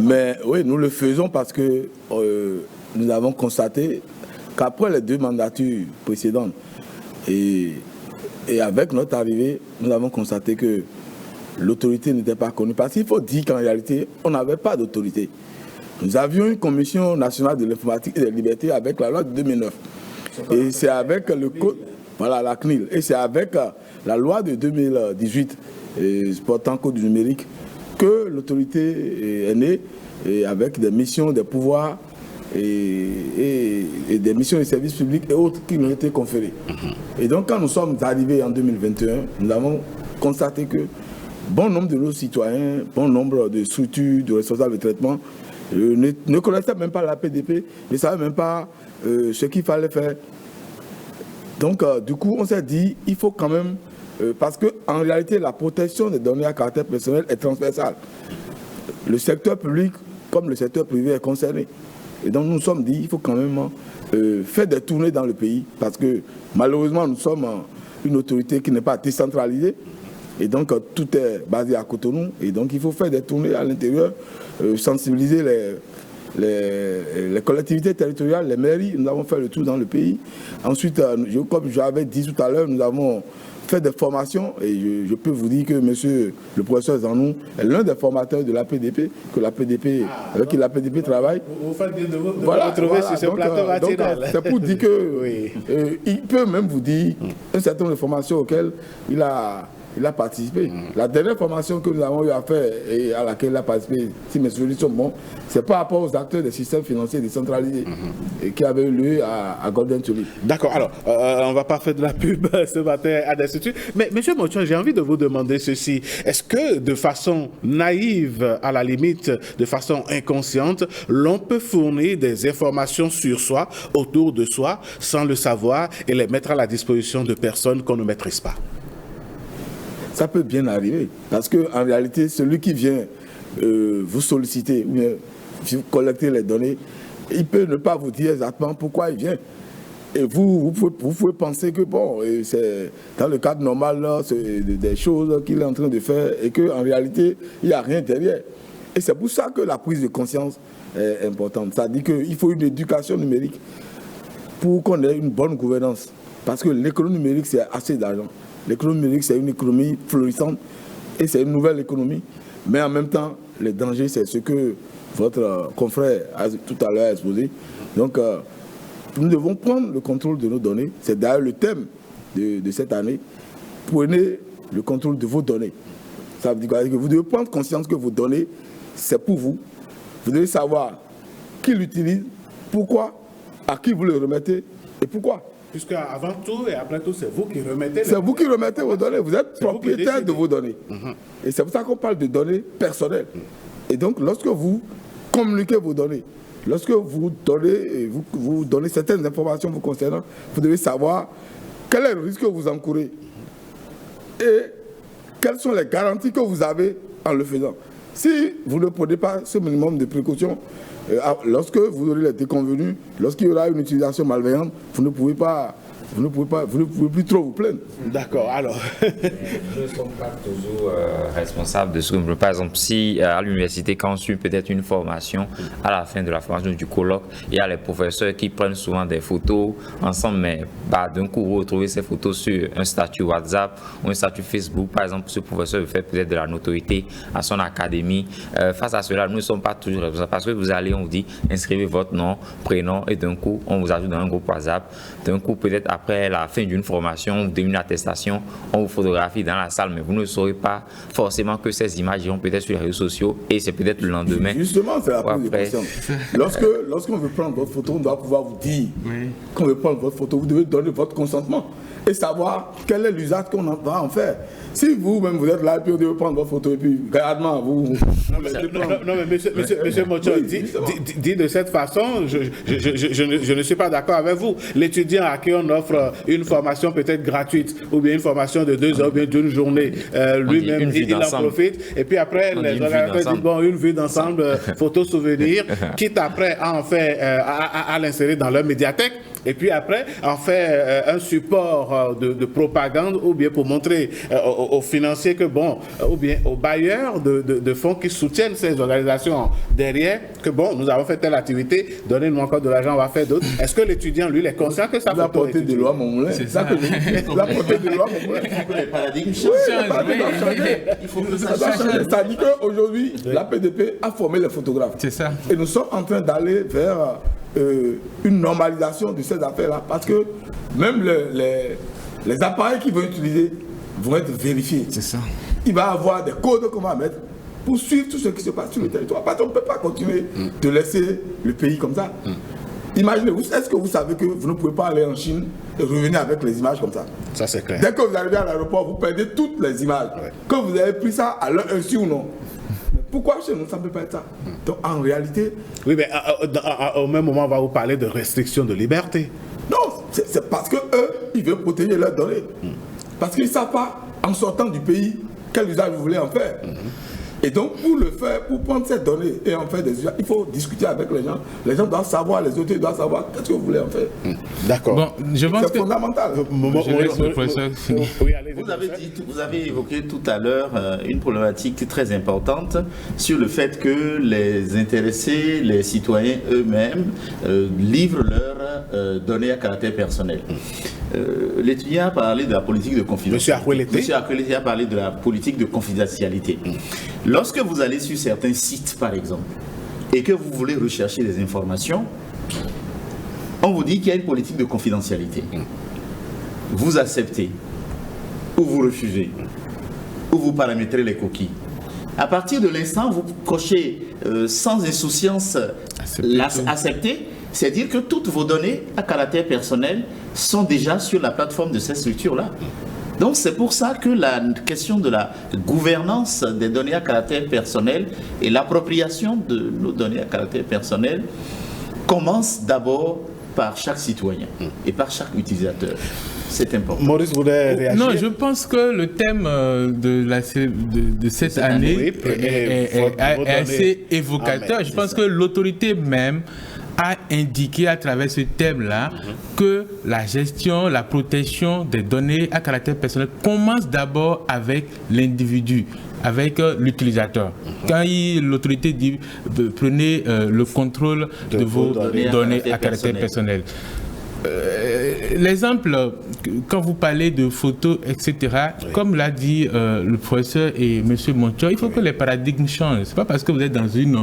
Mais oui, nous le faisons parce que nous avons constaté qu'après les 2 mandatures précédentes et avec notre arrivée, nous avons constaté que l'autorité n'était pas connue. Parce qu'il faut dire qu'en réalité, on n'avait pas d'autorité. Nous avions une commission nationale de l'informatique et des libertés avec la loi de 2009. Et c'est avec le code, voilà, la CNIL. Et c'est avec la loi de 2018 portant code du numérique que l'autorité est née, et avec des missions, des pouvoirs et des missions de service public et autres qui nous ont été conférées. Et donc quand nous sommes arrivés en 2021, nous avons constaté que bon nombre de nos citoyens, bon nombre de structures, de responsables de traitement ne connaissaient même pas la PDP, ne savaient même pas ce qu'il fallait faire. Donc du coup on s'est dit, il faut quand même, parce qu'en réalité la protection des données à caractère personnel est transversale. Le secteur public comme le secteur privé est concerné. Et donc nous nous sommes dit, il faut quand même faire des tournées dans le pays, parce que malheureusement nous sommes une autorité qui n'est pas décentralisée, et donc tout est basé à Cotonou, et donc il faut faire des tournées à l'intérieur, sensibiliser les collectivités territoriales, les mairies. Nous avons fait le tour dans le pays. Ensuite, comme j'avais dit tout à l'heure, nous avons fait des formations, et je peux vous dire que monsieur le professeur Zanou est l'un des formateurs de l'APDP, avec qui l'APDP travaille. Vous faites bien de vous retrouver sur ce plateau matinal. C'est pour dire que il peut même vous dire un certain nombre de formations auxquelles il a participé. La dernière formation que nous avons eu à faire et à laquelle il a participé, si mes souvenirs sont bons, c'est par rapport aux acteurs des systèmes financiers décentralisés et qui avait eu lieu à Golden Tulip. D'accord, alors on ne va pas faire de la pub ce matin à l'Institut, mais M. Motion, j'ai envie de vous demander ceci. Est-ce que de façon naïve, à la limite, de façon inconsciente, l'on peut fournir des informations sur soi, autour de soi, sans le savoir et les mettre à la disposition de personnes qu'on ne maîtrise pas? Ça peut bien arriver, parce qu'en réalité, celui qui vient vous solliciter, ou bien collecter les données, il peut ne pas vous dire exactement pourquoi il vient. Et vous pouvez penser que bon, c'est dans le cadre normal, là, c'est des choses qu'il est en train de faire, et qu'en réalité, il n'y a rien derrière. Et c'est pour ça que la prise de conscience est importante. C'est-à-dire qu'il faut une éducation numérique pour qu'on ait une bonne gouvernance. Parce que l'économie numérique, c'est assez d'argent. L'économie numérique, c'est une économie florissante et c'est une nouvelle économie. Mais en même temps, les dangers, c'est ce que votre confrère a tout à l'heure exposé. Donc, nous devons prendre le contrôle de nos données. C'est d'ailleurs le thème de cette année. Prenez le contrôle de vos données. Ça veut dire que vous devez prendre conscience que vos données, c'est pour vous. Vous devez savoir qui l'utilise, pourquoi, à qui vous le remettez et pourquoi. Puisque avant tout et après tout, c'est vous qui remettez. C'est vous qui remettez vos données. Vous êtes propriétaire de vos données. Et c'est pour ça qu'on parle de données personnelles. Et donc, lorsque vous communiquez vos données, lorsque vous donnez certaines informations vous concernant, vous devez savoir quel est le risque que vous encourez et quelles sont les garanties que vous avez en le faisant. Si vous ne prenez pas ce minimum de précautions, lorsque vous aurez les déconvenus, lorsqu'il y aura une utilisation malveillante, vous ne pouvez plus trop vous plaindre. D'accord, alors. Nous ne sommes pas toujours responsables de ce que, par exemple, si à l'université, quand on suit peut-être une formation, à la fin de la formation du colloque, il y a les professeurs qui prennent souvent des photos ensemble, mais d'un coup, vous retrouvez ces photos sur un statut WhatsApp ou un statut Facebook. Par exemple, ce professeur fait peut-être de la notoriété à son académie. Face à cela, nous ne sommes pas toujours responsables parce que vous allez, on vous dit, inscrivez votre nom, prénom, et d'un coup, on vous ajoute dans un groupe WhatsApp. D'un coup, peut-être après la fin d'une formation, d'une attestation, on vous photographie dans la salle, mais vous ne saurez pas forcément que ces images iront peut-être sur les réseaux sociaux et c'est peut-être le lendemain. Justement, c'est la prise de conscience. Lorsqu'on veut prendre votre photo, on doit pouvoir vous dire qu'on veut prendre votre photo, vous devez donner votre consentement et savoir quel est l'usage qu'on va en faire. Si vous-même vous êtes là et puis vous devez prendre votre photo et puis gradement vous... Non mais monsieur Mocho, dit de cette façon, je ne suis pas d'accord avec vous. L'étudiant à qui on offre une formation peut-être gratuite ou bien une formation de 2 heures ou bien d'une journée, lui-même il en profite et puis après les organisateurs disent bon, une vue d'ensemble, photo souvenir, quitte après à en faire à l'insérer dans leur médiathèque. Et puis après, en fait un support de propagande ou bien pour montrer aux financiers que bon, ou bien aux bailleurs de fonds qui soutiennent ces organisations derrière, que bon, nous avons fait telle activité, donnez-nous encore de l'argent, on va faire d'autres. Est-ce que l'étudiant, lui, il est conscient que ça va porter de loi, mon moulin? C'est ça que la portée de loi, mon moulin. Il faut que les paradigmes changent. Il faut que ça change. C'est-à-dire qu'aujourd'hui, la PDP a formé les photographes. C'est ça. Et nous sommes en train d'aller vers une normalisation de ces affaires-là, parce que même les appareils qu'ils vont utiliser vont être vérifiés. C'est ça. Il va y avoir des codes qu'on va mettre pour suivre tout ce qui se passe sur le territoire. Parce qu'on ne peut pas continuer de laisser le pays comme ça. Imaginez, est-ce que vous savez que vous ne pouvez pas aller en Chine et revenir avec les images comme ça? Ça, c'est clair. Dès que vous arrivez à l'aéroport, vous perdez toutes les images. Ouais. Que vous avez pris ça à leur insu ou non. Mais pourquoi chez nous, ça ne peut pas être ça? Donc, en réalité... Oui, mais au même moment, on va vous parler de restriction de liberté. Non, c'est parce qu'eux, ils veulent protéger leurs données. Parce qu'ils ne savent pas, en sortant du pays, quel usage vous voulez en faire. Et donc, pour le faire, pour prendre ces données et en faire des usages, il faut discuter avec les gens. Les gens doivent savoir, les autorités doivent savoir qu'est-ce que vous voulez en faire. D'accord. Bon, je pense C'est que... fondamental. Je laisse le professeur finir. Oui, allez-y, Vous avez évoqué tout à l'heure une problématique très importante sur le fait que les intéressés, les citoyens eux-mêmes, livrent leurs données à caractère personnel. L'étudiant a parlé de la politique de confidentialité. Monsieur Akwelete a parlé de la politique de confidentialité. Lorsque vous allez sur certains sites, par exemple, et que vous voulez rechercher des informations, on vous dit qu'il y a une politique de confidentialité. Vous acceptez, ou vous refusez, ou vous paramétrez les cookies. À partir de l'instant où vous cochez sans insouciance accepter, c'est-à-dire que toutes vos données à caractère personnel sont déjà sur la plateforme de cette structure-là. Donc c'est pour ça que la question de la gouvernance des données à caractère personnel et l'appropriation de nos données à caractère personnel commence d'abord par chaque citoyen et par chaque utilisateur. C'est important. Maurice voudrait réagir. Non, je pense que le thème de cette année est assez évocateur. Je pense que l'autorité même a indiqué à travers ce thème-là que la gestion, la protection des données à caractère personnel commence d'abord avec l'individu, avec l'utilisateur. Quand l'autorité dit prenez le contrôle de vos données à caractère personnel. L'exemple, quand vous parlez de photos, etc., comme l'a dit le professeur et M. Moncho, il faut que les paradigmes changent. Ce n'est pas parce que vous êtes dans une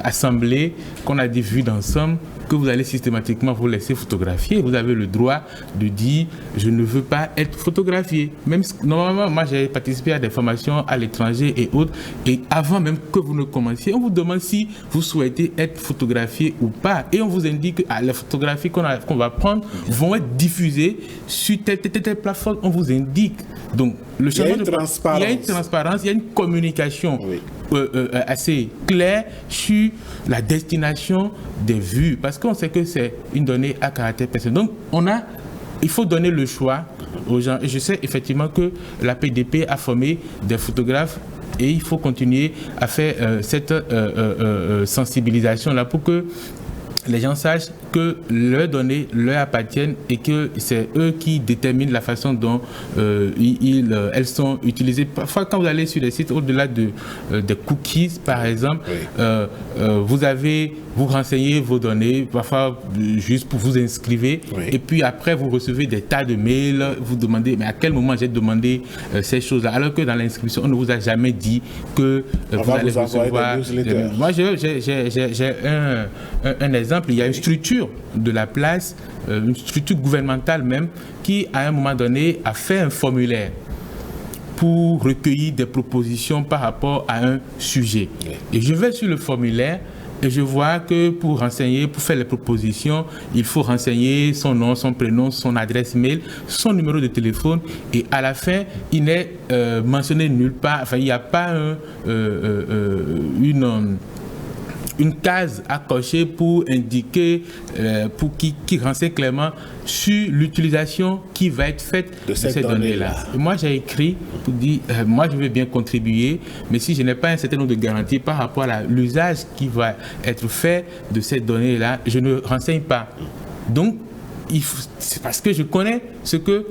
assemblée qu'on a des vues d'ensemble que vous allez systématiquement vous laisser photographier. Vous avez le droit de dire je ne veux pas être photographié. Même normalement, moi j'ai participé à des formations à l'étranger et autres, et avant même que vous ne commenciez, on vous demande si vous souhaitez être photographié ou pas, et on vous indique que les photographies qu'on va prendre vont être diffusées sur telle plateforme. On vous indique. Donc le changement il y a une transparence, il y a une communication assez claire sur la destination des vues, parce qu'on sait que c'est une donnée à caractère personnel. Donc il faut donner le choix aux gens, et je sais effectivement que la PDP a formé des photographes, et il faut continuer à faire cette sensibilisation là pour que les gens sachent que leurs données leur appartiennent et que c'est eux qui déterminent la façon dont elles sont utilisées. Parfois, quand vous allez sur des sites au-delà des cookies, par exemple, vous renseignez vos données, parfois juste pour vous inscrire, et puis après vous recevez des tas de mails, vous demandez mais à quel moment j'ai demandé ces choses-là, alors que dans l'inscription on ne vous a jamais dit que vous allez recevoir. Moi j'ai un exemple, il y a une structure de la place, une structure gouvernementale même, qui à un moment donné a fait un formulaire pour recueillir des propositions par rapport à un sujet. Et je vais sur le formulaire et je vois que pour faire les propositions, il faut renseigner son nom, son prénom, son adresse mail, son numéro de téléphone, et à la fin, il n'est mentionné nulle part, enfin il n'y a pas une case à cocher pour indiquer, qui renseigne clairement sur l'utilisation qui va être faite de ces données-là. Moi, j'ai écrit pour dire, moi, je veux bien contribuer, mais si je n'ai pas un certain nombre de garanties par rapport à l'usage qui va être fait de ces données-là, je ne renseigne pas. Donc, c'est parce que je connais ce que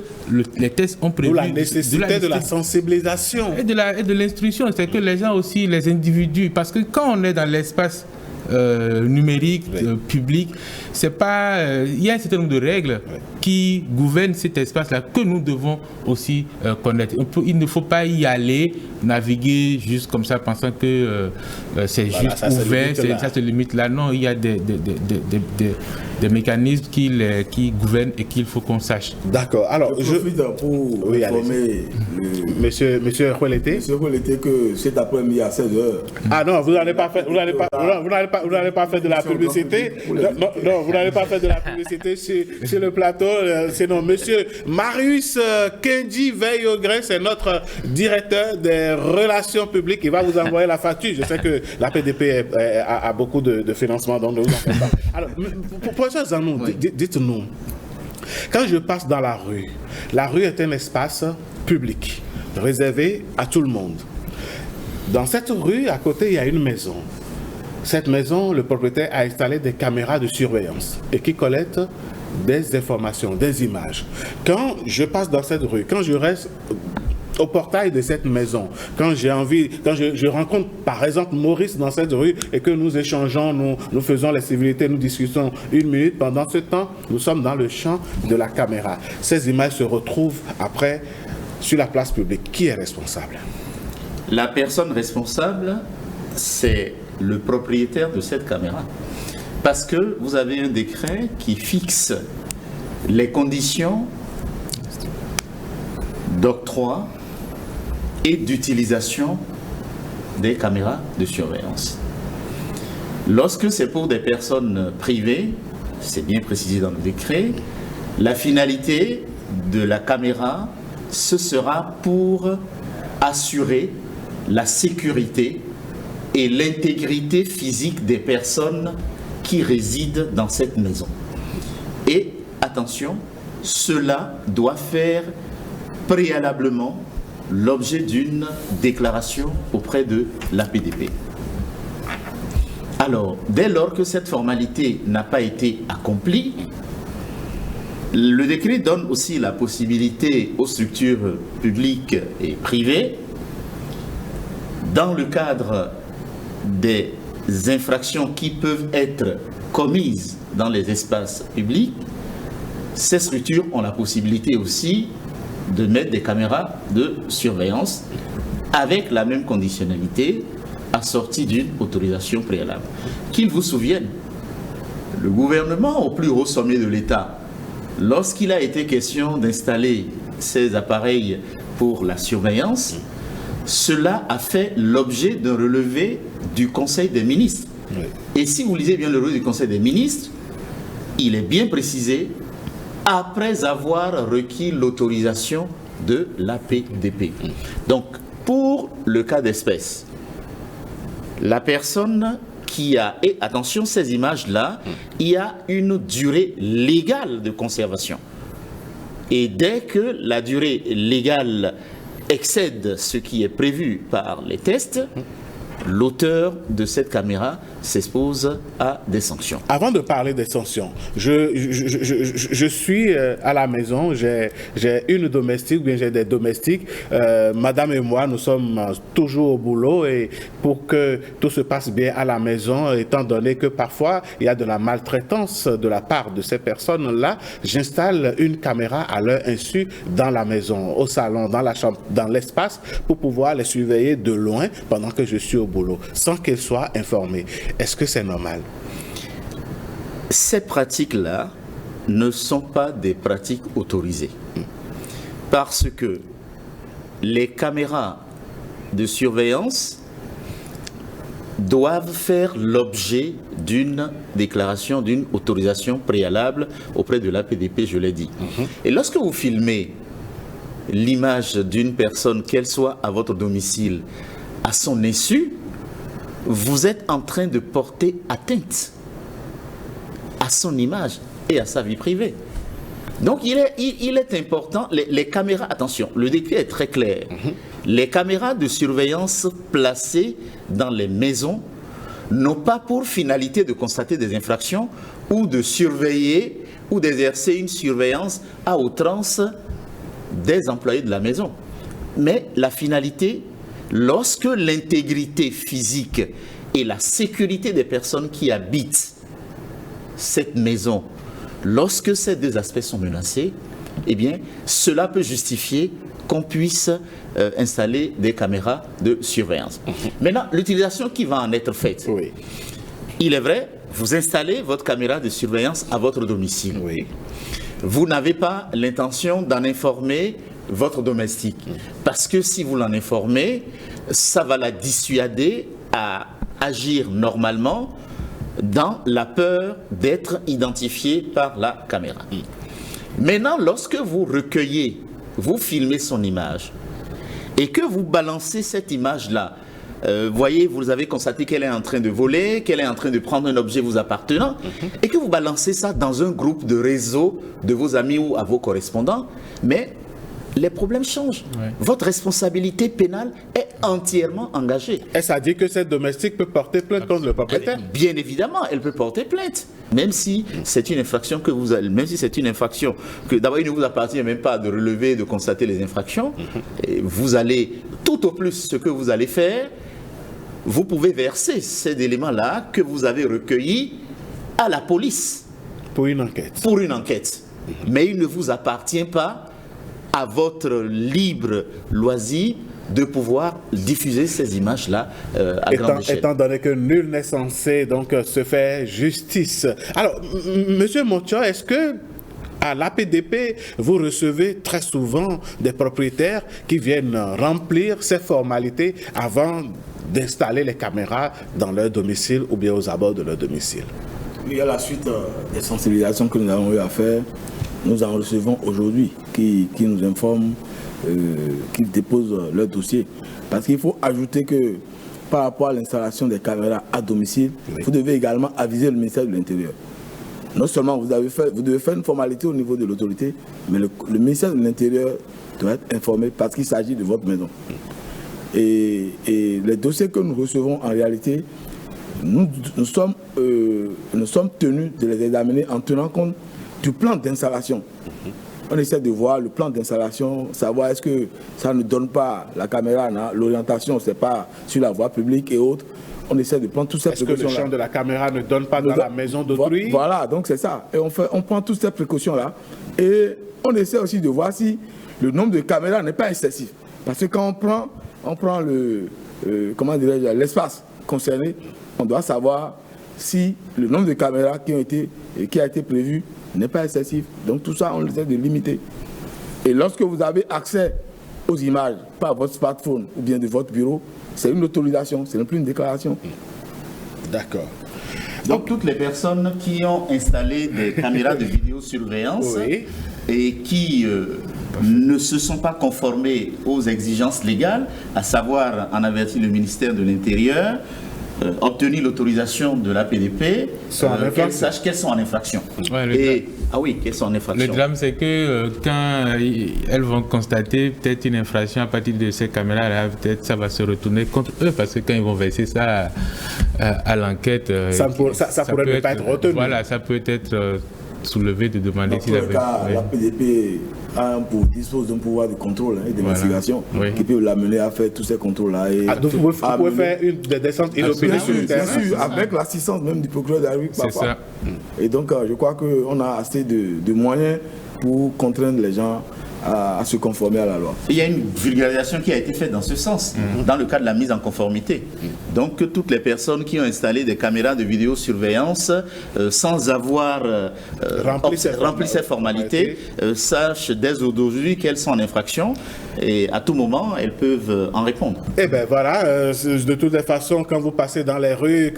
les tests ont prévu. Ou la nécessité de la sensibilisation. Et de l'instruction. C'est que les gens aussi, les individus, parce que quand on est dans l'espace numérique, public, c'est pas, il y a un certain nombre de règles qui gouverne cet espace-là que nous devons aussi connaître. Il ne faut pas y aller, naviguer juste comme ça, pensant que c'est juste ouvert, ça se limite là. Non, il y a des mécanismes qui gouvernent et qu'il faut qu'on sache. D'accord. Alors, je profite pour informer Monsieur Koueleté. Monsieur Koueleté que cet après-midi à 16h. Ah non, vous n'allez pas faire, vous n'allez pas faire de la publicité. Non, vous n'allez pas faire de la publicité sur le plateau. C'est non, Monsieur Marius Kendi Veille au Grain, c'est notre directeur des relations publiques. Il va vous envoyer la facture. Je sais que la PDP a beaucoup de financement, donc ne vous en faites pas. Alors, professeur Zanou, dites-nous, quand je passe dans la rue est un espace public, réservé à tout le monde. Dans cette rue, à côté, il y a une maison. Cette maison, le propriétaire a installé des caméras de surveillance et qui collectent des informations, des images. Quand je passe dans cette rue, quand je reste au portail de cette maison, quand je rencontre par exemple Maurice dans cette rue et que nous échangeons, nous faisons les civilités, nous discutons 1 minute, pendant ce temps, nous sommes dans le champ de la caméra. Ces images se retrouvent après sur la place publique. Qui est responsable? La personne responsable, c'est le propriétaire de cette caméra. Parce que vous avez un décret qui fixe les conditions d'octroi et d'utilisation des caméras de surveillance. Lorsque c'est pour des personnes privées, c'est bien précisé dans le décret, la finalité de la caméra, ce sera pour assurer la sécurité et l'intégrité physique des personnes qui résident dans cette maison. Et attention, cela doit faire préalablement l'objet d'une déclaration auprès de l'APDP. Alors, dès lors que cette formalité n'a pas été accomplie, le décret donne aussi la possibilité aux structures publiques et privées, dans le cadre des infractions qui peuvent être commises dans les espaces publics, ces structures ont la possibilité aussi de mettre des caméras de surveillance avec la même conditionnalité assortie d'une autorisation préalable. Qu'il vous souvienne, le gouvernement au plus haut sommet de l'État, lorsqu'il a été question d'installer ces appareils pour la surveillance, cela a fait l'objet d'un relevé du Conseil des ministres. Oui. Et si vous lisez bien le relevé du Conseil des ministres, il est bien précisé après avoir requis l'autorisation de l'APDP. Donc, pour le cas d'espèce, la personne qui a, et attention, ces images-là, il y a une durée légale de conservation. Et dès que la durée légale excède ce qui est prévu par les tests, l'auteur de cette caméra s'expose à des sanctions. Avant de parler des sanctions, je suis à la maison, j'ai une domestique, ou bien j'ai des domestiques. Madame et moi, nous sommes toujours au boulot et pour que tout se passe bien à la maison, étant donné que parfois il y a de la maltraitance de la part de ces personnes-là, j'installe une caméra à leur insu dans la maison, au salon, dans la chambre, dans l'espace, pour pouvoir les surveiller de loin pendant que je suis au boulot, sans qu'elles soient informées. Est-ce que c'est normal? Ces pratiques-là ne sont pas des pratiques autorisées. Parce que les caméras de surveillance doivent faire l'objet d'une déclaration, d'une autorisation préalable auprès de l'APDP, je l'ai dit. Et lorsque vous filmez l'image d'une personne, qu'elle soit à votre domicile, à son insu, vous êtes en train de porter atteinte à son image et à sa vie privée. Donc il est important, les caméras, attention, le décret est très clair. Les caméras de surveillance placées dans les maisons n'ont pas pour finalité de constater des infractions ou de surveiller ou d'exercer une surveillance à outrance des employés de la maison. Mais la finalité, lorsque l'intégrité physique et la sécurité des personnes qui habitent cette maison, lorsque ces deux aspects sont menacés, eh bien, cela peut justifier qu'on puisse installer des caméras de surveillance. Maintenant, l'utilisation qui va en être faite, Oui. il est vrai, vous installez votre caméra de surveillance à votre domicile. Oui. Vous n'avez pas l'intention d'en informer votre domestique. Parce que si vous l'en informez, ça va la dissuader à agir normalement dans la peur d'être identifié par la caméra. Maintenant, lorsque vous recueillez, vous filmez son image et que vous balancez cette image-là, voyez, vous avez constaté qu'elle est en train de voler, qu'elle est en train de prendre un objet vous appartenant, et que vous balancez ça dans un groupe de réseau de vos amis ou à vos correspondants, mais les problèmes changent. Ouais. Votre responsabilité pénale est entièrement engagée. Est-ce à dire que cette domestique peut porter plainte contre le propriétaire? Bien évidemment, elle peut porter plainte, même si c'est une infraction que vous avez, même si c'est une infraction que d'abord il ne vous appartient même pas de relever, de constater les infractions. Et vous allez tout au plus ce que vous allez faire, vous pouvez verser ces éléments-là que vous avez recueillis à la police Pour une enquête. pour une enquête. Mais il ne vous appartient pas à votre libre loisir de pouvoir diffuser ces images-là à grande échelle. Étant donné que nul n'est censé donc se faire justice. Alors, Monsieur Montio, est-ce que à l'APDP, vous recevez très souvent des propriétaires qui viennent remplir ces formalités avant d'installer les caméras dans leur domicile ou bien aux abords de leur domicile? Il y a la suite des sensibilisations que nous avons eu à faire. Nous en recevons aujourd'hui qui nous informent, qui déposent leur dossier. Parce qu'il faut ajouter que par rapport à l'installation des caméras à domicile, vous devez également aviser le ministère de l'Intérieur. Non seulement vous devez faire une formalité au niveau de l'autorité, mais le ministère de l'Intérieur doit être informé parce qu'il s'agit de votre maison. Et les dossiers que nous recevons en réalité, nous sommes tenus de les examiner en tenant compte du plan d'installation. On essaie de voir le plan d'installation, savoir est-ce que ça ne donne pas la caméra, l'orientation, c'est pas sur la voie publique et autres. On essaie de prendre toutes ces précautions-là. Est-ce que le champ de la caméra ne donne pas dans la maison d'autrui? Voilà, donc c'est ça. Et on prend toutes ces précautions-là. Et on essaie aussi de voir si le nombre de caméras n'est pas excessif. Parce que quand on prend l'espace concerné, on doit savoir si le nombre de caméras qui a été prévu n'est pas excessif. Donc tout ça, on essaie de limiter. Et lorsque vous avez accès aux images par votre smartphone ou bien de votre bureau, c'est une autorisation, ce n'est plus une déclaration. D'accord. Donc toutes les personnes qui ont installé des caméras de vidéosurveillance Oui. et qui ne se sont pas conformées aux exigences légales, à savoir en avertir le ministère de l'Intérieur, obtenir l'autorisation de l'APDP, qu'elles sachent qu'elles sont en infraction. Ouais, qu'elles sont en infraction. Le drame, c'est que quand elles vont constater peut-être une infraction à partir de ces caméras-là, peut-être ça va se retourner contre eux, parce que quand ils vont verser ça à l'enquête, ça pourrait ne pas être retenu. Voilà, ça peut être soulevé de demander s'il avait... L'APDP dispose d'un pouvoir de contrôle et d'investigation qui peut l'amener à faire tous ces contrôles-là. Donc vous pouvez faire une descente inopinée sur le terrain. Bien sûr, avec l'assistance même du procureur de la République. C'est ça. Et donc je crois qu'on a assez de moyens pour contraindre les gens à se conformer à la loi. Il y a une vulgarisation qui a été faite dans ce sens, dans le cadre de la mise en conformité. Donc toutes les personnes qui ont installé des caméras de vidéosurveillance sans avoir rempli ces formalités sachent dès aujourd'hui qu'elles sont en infraction et à tout moment elles peuvent en répondre. Eh bien voilà, de toutes les façons, quand vous passez dans les rues,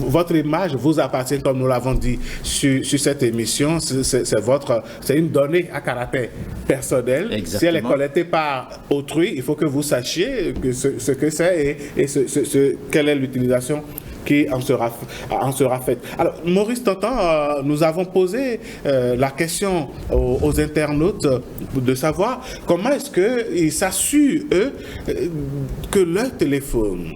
votre image vous appartient, comme nous l'avons dit sur cette émission, c'est une donnée à caractère personnel. Exactement. Si elle est collectée par autrui, il faut que vous sachiez ce que c'est et quelle est l'utilisation qui en sera faite. Alors, Maurice Tonton, nous avons posé la question aux internautes de savoir comment est-ce qu'ils s'assurent, eux, que leur téléphone,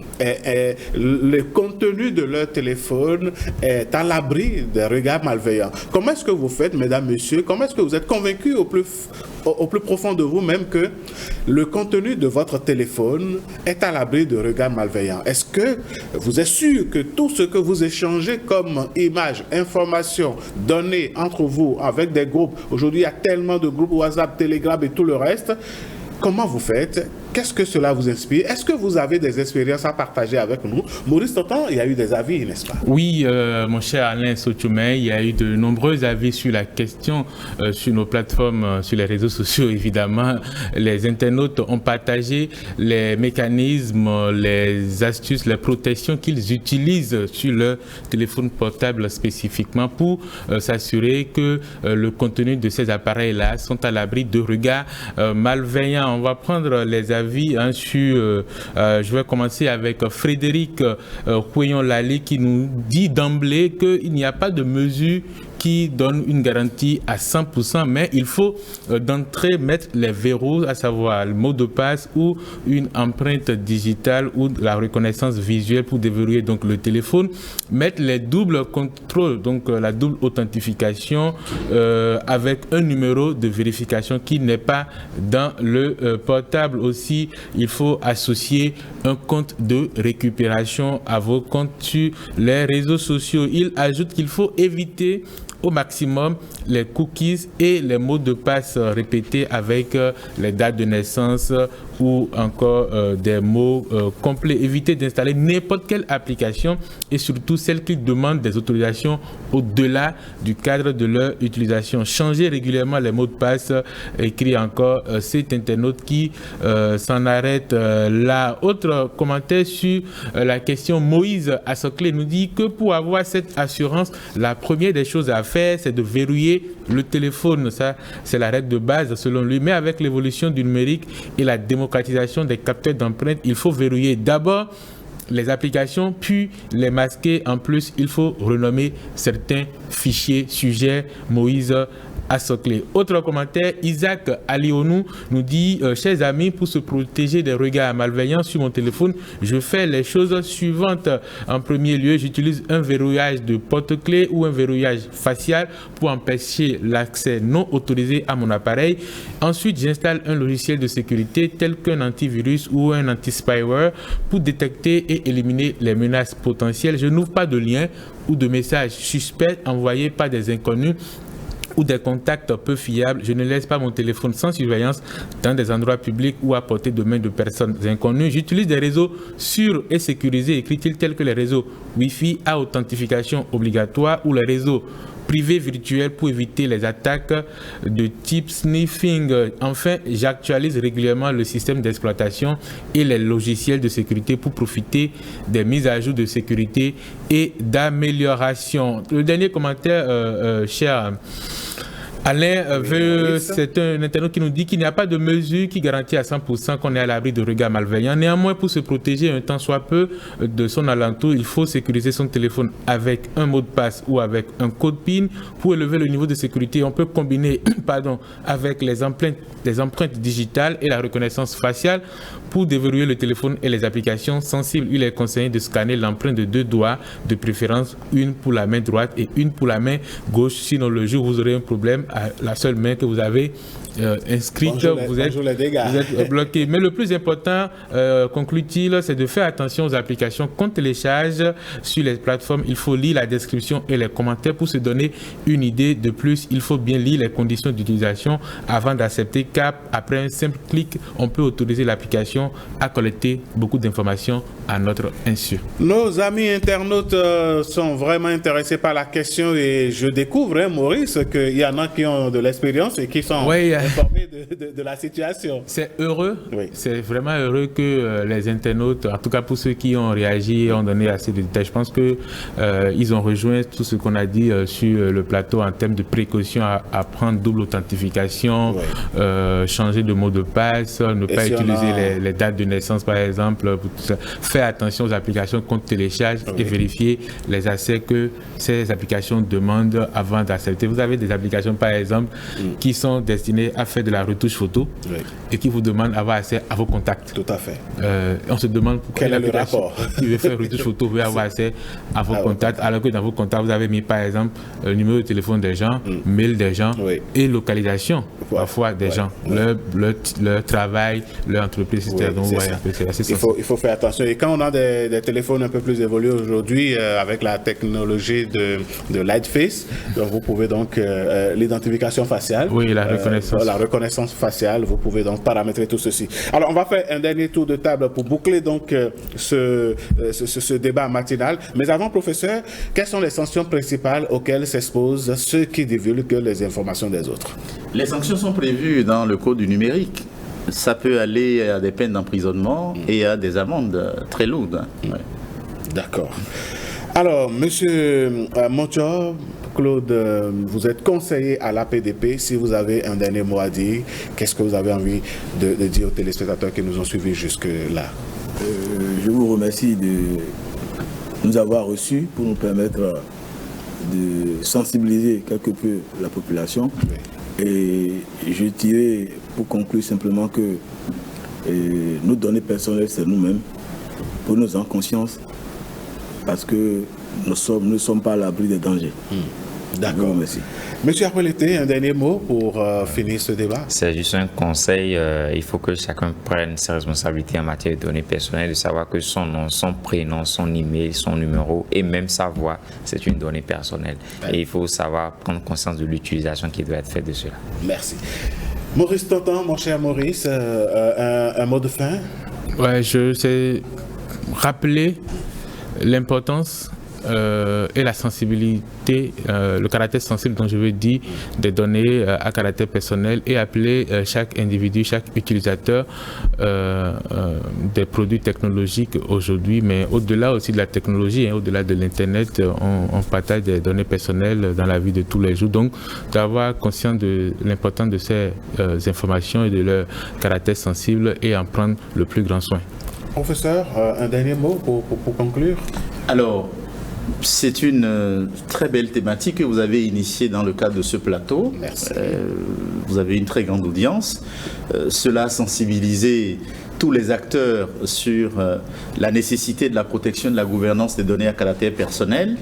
le contenu de leur téléphone est à l'abri des regards malveillants. Comment est-ce que vous faites, mesdames, messieurs, comment est-ce que vous êtes convaincus au plus profond de vous-même que le contenu de votre téléphone est à l'abri de regards malveillants? Est-ce que vous êtes sûr que tout ce que vous échangez comme images, informations, données entre vous, avec des groupes, aujourd'hui il y a tellement de groupes WhatsApp, Telegram et tout le reste, comment vous faites? Qu'est-ce que cela vous inspire? Est-ce que vous avez des expériences à partager avec nous? Maurice Tonton, il y a eu des avis, n'est-ce pas? Oui, mon cher Alain Sotoumé, il y a eu de nombreux avis sur la question, sur nos plateformes, sur les réseaux sociaux, évidemment. Les internautes ont partagé les mécanismes, les astuces, les protections qu'ils utilisent sur leur téléphone portable spécifiquement pour s'assurer que le contenu de ces appareils-là sont à l'abri de regards malveillants. On va prendre les avis sur, je vais commencer avec Frédéric Couillon-Lali qui nous dit d'emblée qu'il n'y a pas de mesure qui donne une garantie à 100%, mais il faut d'entrée mettre les verrous, à savoir le mot de passe ou une empreinte digitale ou la reconnaissance visuelle pour déverrouiller donc le téléphone, mettre les doubles contrôles, donc la double authentification avec un numéro de vérification qui n'est pas dans le portable. Aussi, il faut associer un compte de récupération à vos comptes sur les réseaux sociaux. Il ajoute qu'il faut éviter au maximum les cookies et les mots de passe répétés avec les dates de naissance ou encore des mots complets. Évitez d'installer n'importe quelle application et surtout celle qui demande des autorisations au-delà du cadre de leur utilisation. Changez régulièrement les mots de passe, écrit encore cet internaute qui s'en arrête là. Autre commentaire sur la question, Moïse Assoclé nous dit que pour avoir cette assurance, la première des choses à faire, c'est de verrouiller le téléphone. Ça, c'est la règle de base selon lui. Mais avec l'évolution du numérique et la démocratisation des capteurs d'empreintes, il faut verrouiller d'abord les applications, puis les masquer. En plus, il faut renommer certains fichiers sujets. Moïse Assoclé. Autre commentaire, Isaac Alionou nous dit chers amis, pour se protéger des regards malveillants sur mon téléphone, je fais les choses suivantes. En premier lieu, j'utilise un verrouillage de porte-clés ou un verrouillage facial pour empêcher l'accès non autorisé à mon appareil. Ensuite, j'installe un logiciel de sécurité tel qu'un antivirus ou un anti-spyware pour détecter et éliminer les menaces potentielles. Je n'ouvre pas de liens ou de messages suspects envoyés par des inconnus ou des contacts peu fiables. Je ne laisse pas mon téléphone sans surveillance dans des endroits publics ou à portée de main de personnes inconnues. J'utilise des réseaux sûrs et sécurisés, écrit-il, tels que les réseaux Wi-Fi à authentification obligatoire ou les réseaux privés virtuels pour éviter les attaques de type sniffing. Enfin, j'actualise régulièrement le système d'exploitation et les logiciels de sécurité pour profiter des mises à jour de sécurité et d'amélioration. Le dernier commentaire, cher Alain, c'est un internaute qui nous dit qu'il n'y a pas de mesure qui garantit à 100% qu'on est à l'abri de regards malveillants. Néanmoins, pour se protéger un temps soit peu de son alentour, il faut sécuriser son téléphone avec un mot de passe ou avec un code PIN. Pour élever le niveau de sécurité, on peut combiner avec les empreintes digitales et la reconnaissance faciale. Pour déverrouiller le téléphone et les applications sensibles, il est conseillé de scanner l'empreinte de 2 doigts, de préférence une pour la main droite et une pour la main gauche. Sinon, le jour où vous aurez un problème, à la seule main que vous avez inscrite, vous êtes bloqué. Mais le plus important, conclut-il, c'est de faire attention aux applications qu'on télécharge sur les plateformes. Il faut lire la description et les commentaires pour se donner une idée. De plus, il faut bien lire les conditions d'utilisation avant d'accepter qu'après un simple clic, on peut autoriser l'application à collecter beaucoup d'informations à notre insu. Nos amis internautes sont vraiment intéressés par la question et je découvre, Maurice, qu'il y en a qui ont de l'expérience et qui sont informés de la situation. C'est heureux, c'est vraiment heureux que les internautes, en tout cas pour ceux qui ont réagi et ont donné assez de détails, je pense qu'ils ont rejoint tout ce qu'on a dit sur le plateau en termes de précautions à prendre, double authentification, changer de mot de passe, ne pas utiliser les dates de naissance par exemple, faire attention aux applications qu'on télécharge et vérifier les accès que ces applications demandent avant d'accepter. Vous avez des applications par exemple qui sont destinées à faire de la retouche photo et qui vous demande d'avoir accès à vos contacts. Tout à fait. On se demande pourquoi quel est le rapport qui veut faire retouche photo veut avoir accès à vos contacts, alors que dans vos contacts, vous avez mis par exemple le numéro de téléphone des gens, mail des gens et localisation parfois des gens, leur travail, leur entreprise, etc. Donc, il faut faire attention. Et quand on a des téléphones un peu plus évolués aujourd'hui, avec la technologie de Lightface, donc vous pouvez donc l'identification faciale. Oui, la reconnaissance. La reconnaissance faciale, vous pouvez donc paramétrer tout ceci. Alors, on va faire un dernier tour de table pour boucler donc ce débat matinal. Mais avant, professeur, quelles sont les sanctions principales auxquelles s'exposent ceux qui divulguent les informations des autres? Les sanctions sont prévues dans le code du numérique. Ça peut aller à des peines d'emprisonnement et à des amendes très lourdes. D'accord. Alors, monsieur Moncho, Claude, vous êtes conseiller à l'APDP. Si vous avez un dernier mot à dire, qu'est-ce que vous avez envie de dire aux téléspectateurs qui nous ont suivis jusque-là? Je vous remercie de nous avoir reçus pour nous permettre de sensibiliser quelque peu la population. Et je dirais, pour conclure simplement que nos données personnelles, c'est nous-mêmes. Prenons en conscience parce que nous ne sommes pas à l'abri des dangers. D'accord. Merci. Monsieur Arpelleté, un dernier mot pour finir ce débat? C'est juste un conseil. Il faut que chacun prenne ses responsabilités en matière de données personnelles, de savoir que son nom, son prénom, son email, son numéro et même sa voix, c'est une donnée personnelle. Et il faut savoir prendre conscience de l'utilisation qui doit être faite de cela. Merci. Maurice Tonton, mon cher Maurice, un mot de fin? Ouais, je sais rappeler l'importance et la sensibilité, le caractère sensible dont je veux dire des données à caractère personnel et appeler chaque individu, chaque utilisateur des produits technologiques aujourd'hui, mais au-delà aussi de la technologie, au-delà de l'Internet, on partage des données personnelles dans la vie de tous les jours. Donc, d'avoir conscience de l'importance de ces informations et de leur caractère sensible et en prendre le plus grand soin. Professeur, un dernier mot pour conclure? Alors, c'est une très belle thématique que vous avez initiée dans le cadre de ce plateau. Merci. Vous avez une très grande audience. Cela a sensibilisé tous les acteurs sur la nécessité de la protection de la gouvernance des données à caractère personnel.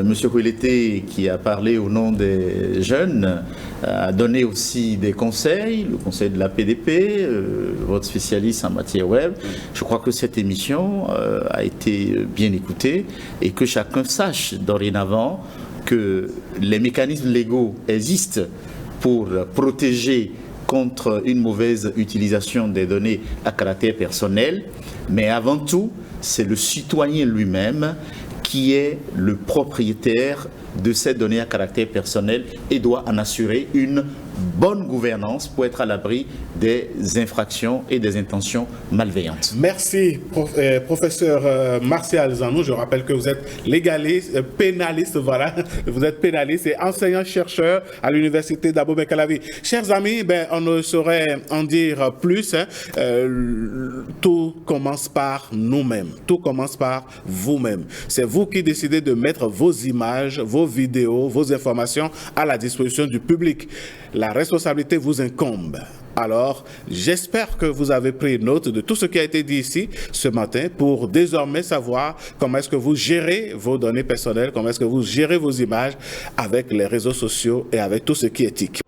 Monsieur Kouelete, qui a parlé au nom des jeunes, a donné aussi des conseils, le conseil de la PDP, votre spécialiste en matière web. Je crois que cette émission a été bien écoutée et que chacun sache dorénavant que les mécanismes légaux existent pour protéger contre une mauvaise utilisation des données à caractère personnel, mais avant tout, c'est le citoyen lui-même qui est le propriétaire de ces données à caractère personnel et doit en assurer une bonne gouvernance pour être à l'abri des infractions et des intentions malveillantes. Merci, professeur Martial Zanou. Je rappelle que vous êtes légaliste, pénaliste, voilà. Vous êtes pénaliste et enseignant-chercheur à l'université d'Abomey-Calavi. Chers amis, on ne saurait en dire plus. Tout commence par nous-mêmes. Tout commence par vous-même. C'est vous qui décidez de mettre vos images, vos vidéos, vos informations à la disposition du public. La responsabilité vous incombe. Alors, j'espère que vous avez pris note de tout ce qui a été dit ici ce matin pour désormais savoir comment est-ce que vous gérez vos données personnelles, comment est-ce que vous gérez vos images avec les réseaux sociaux et avec tout ce qui est éthique.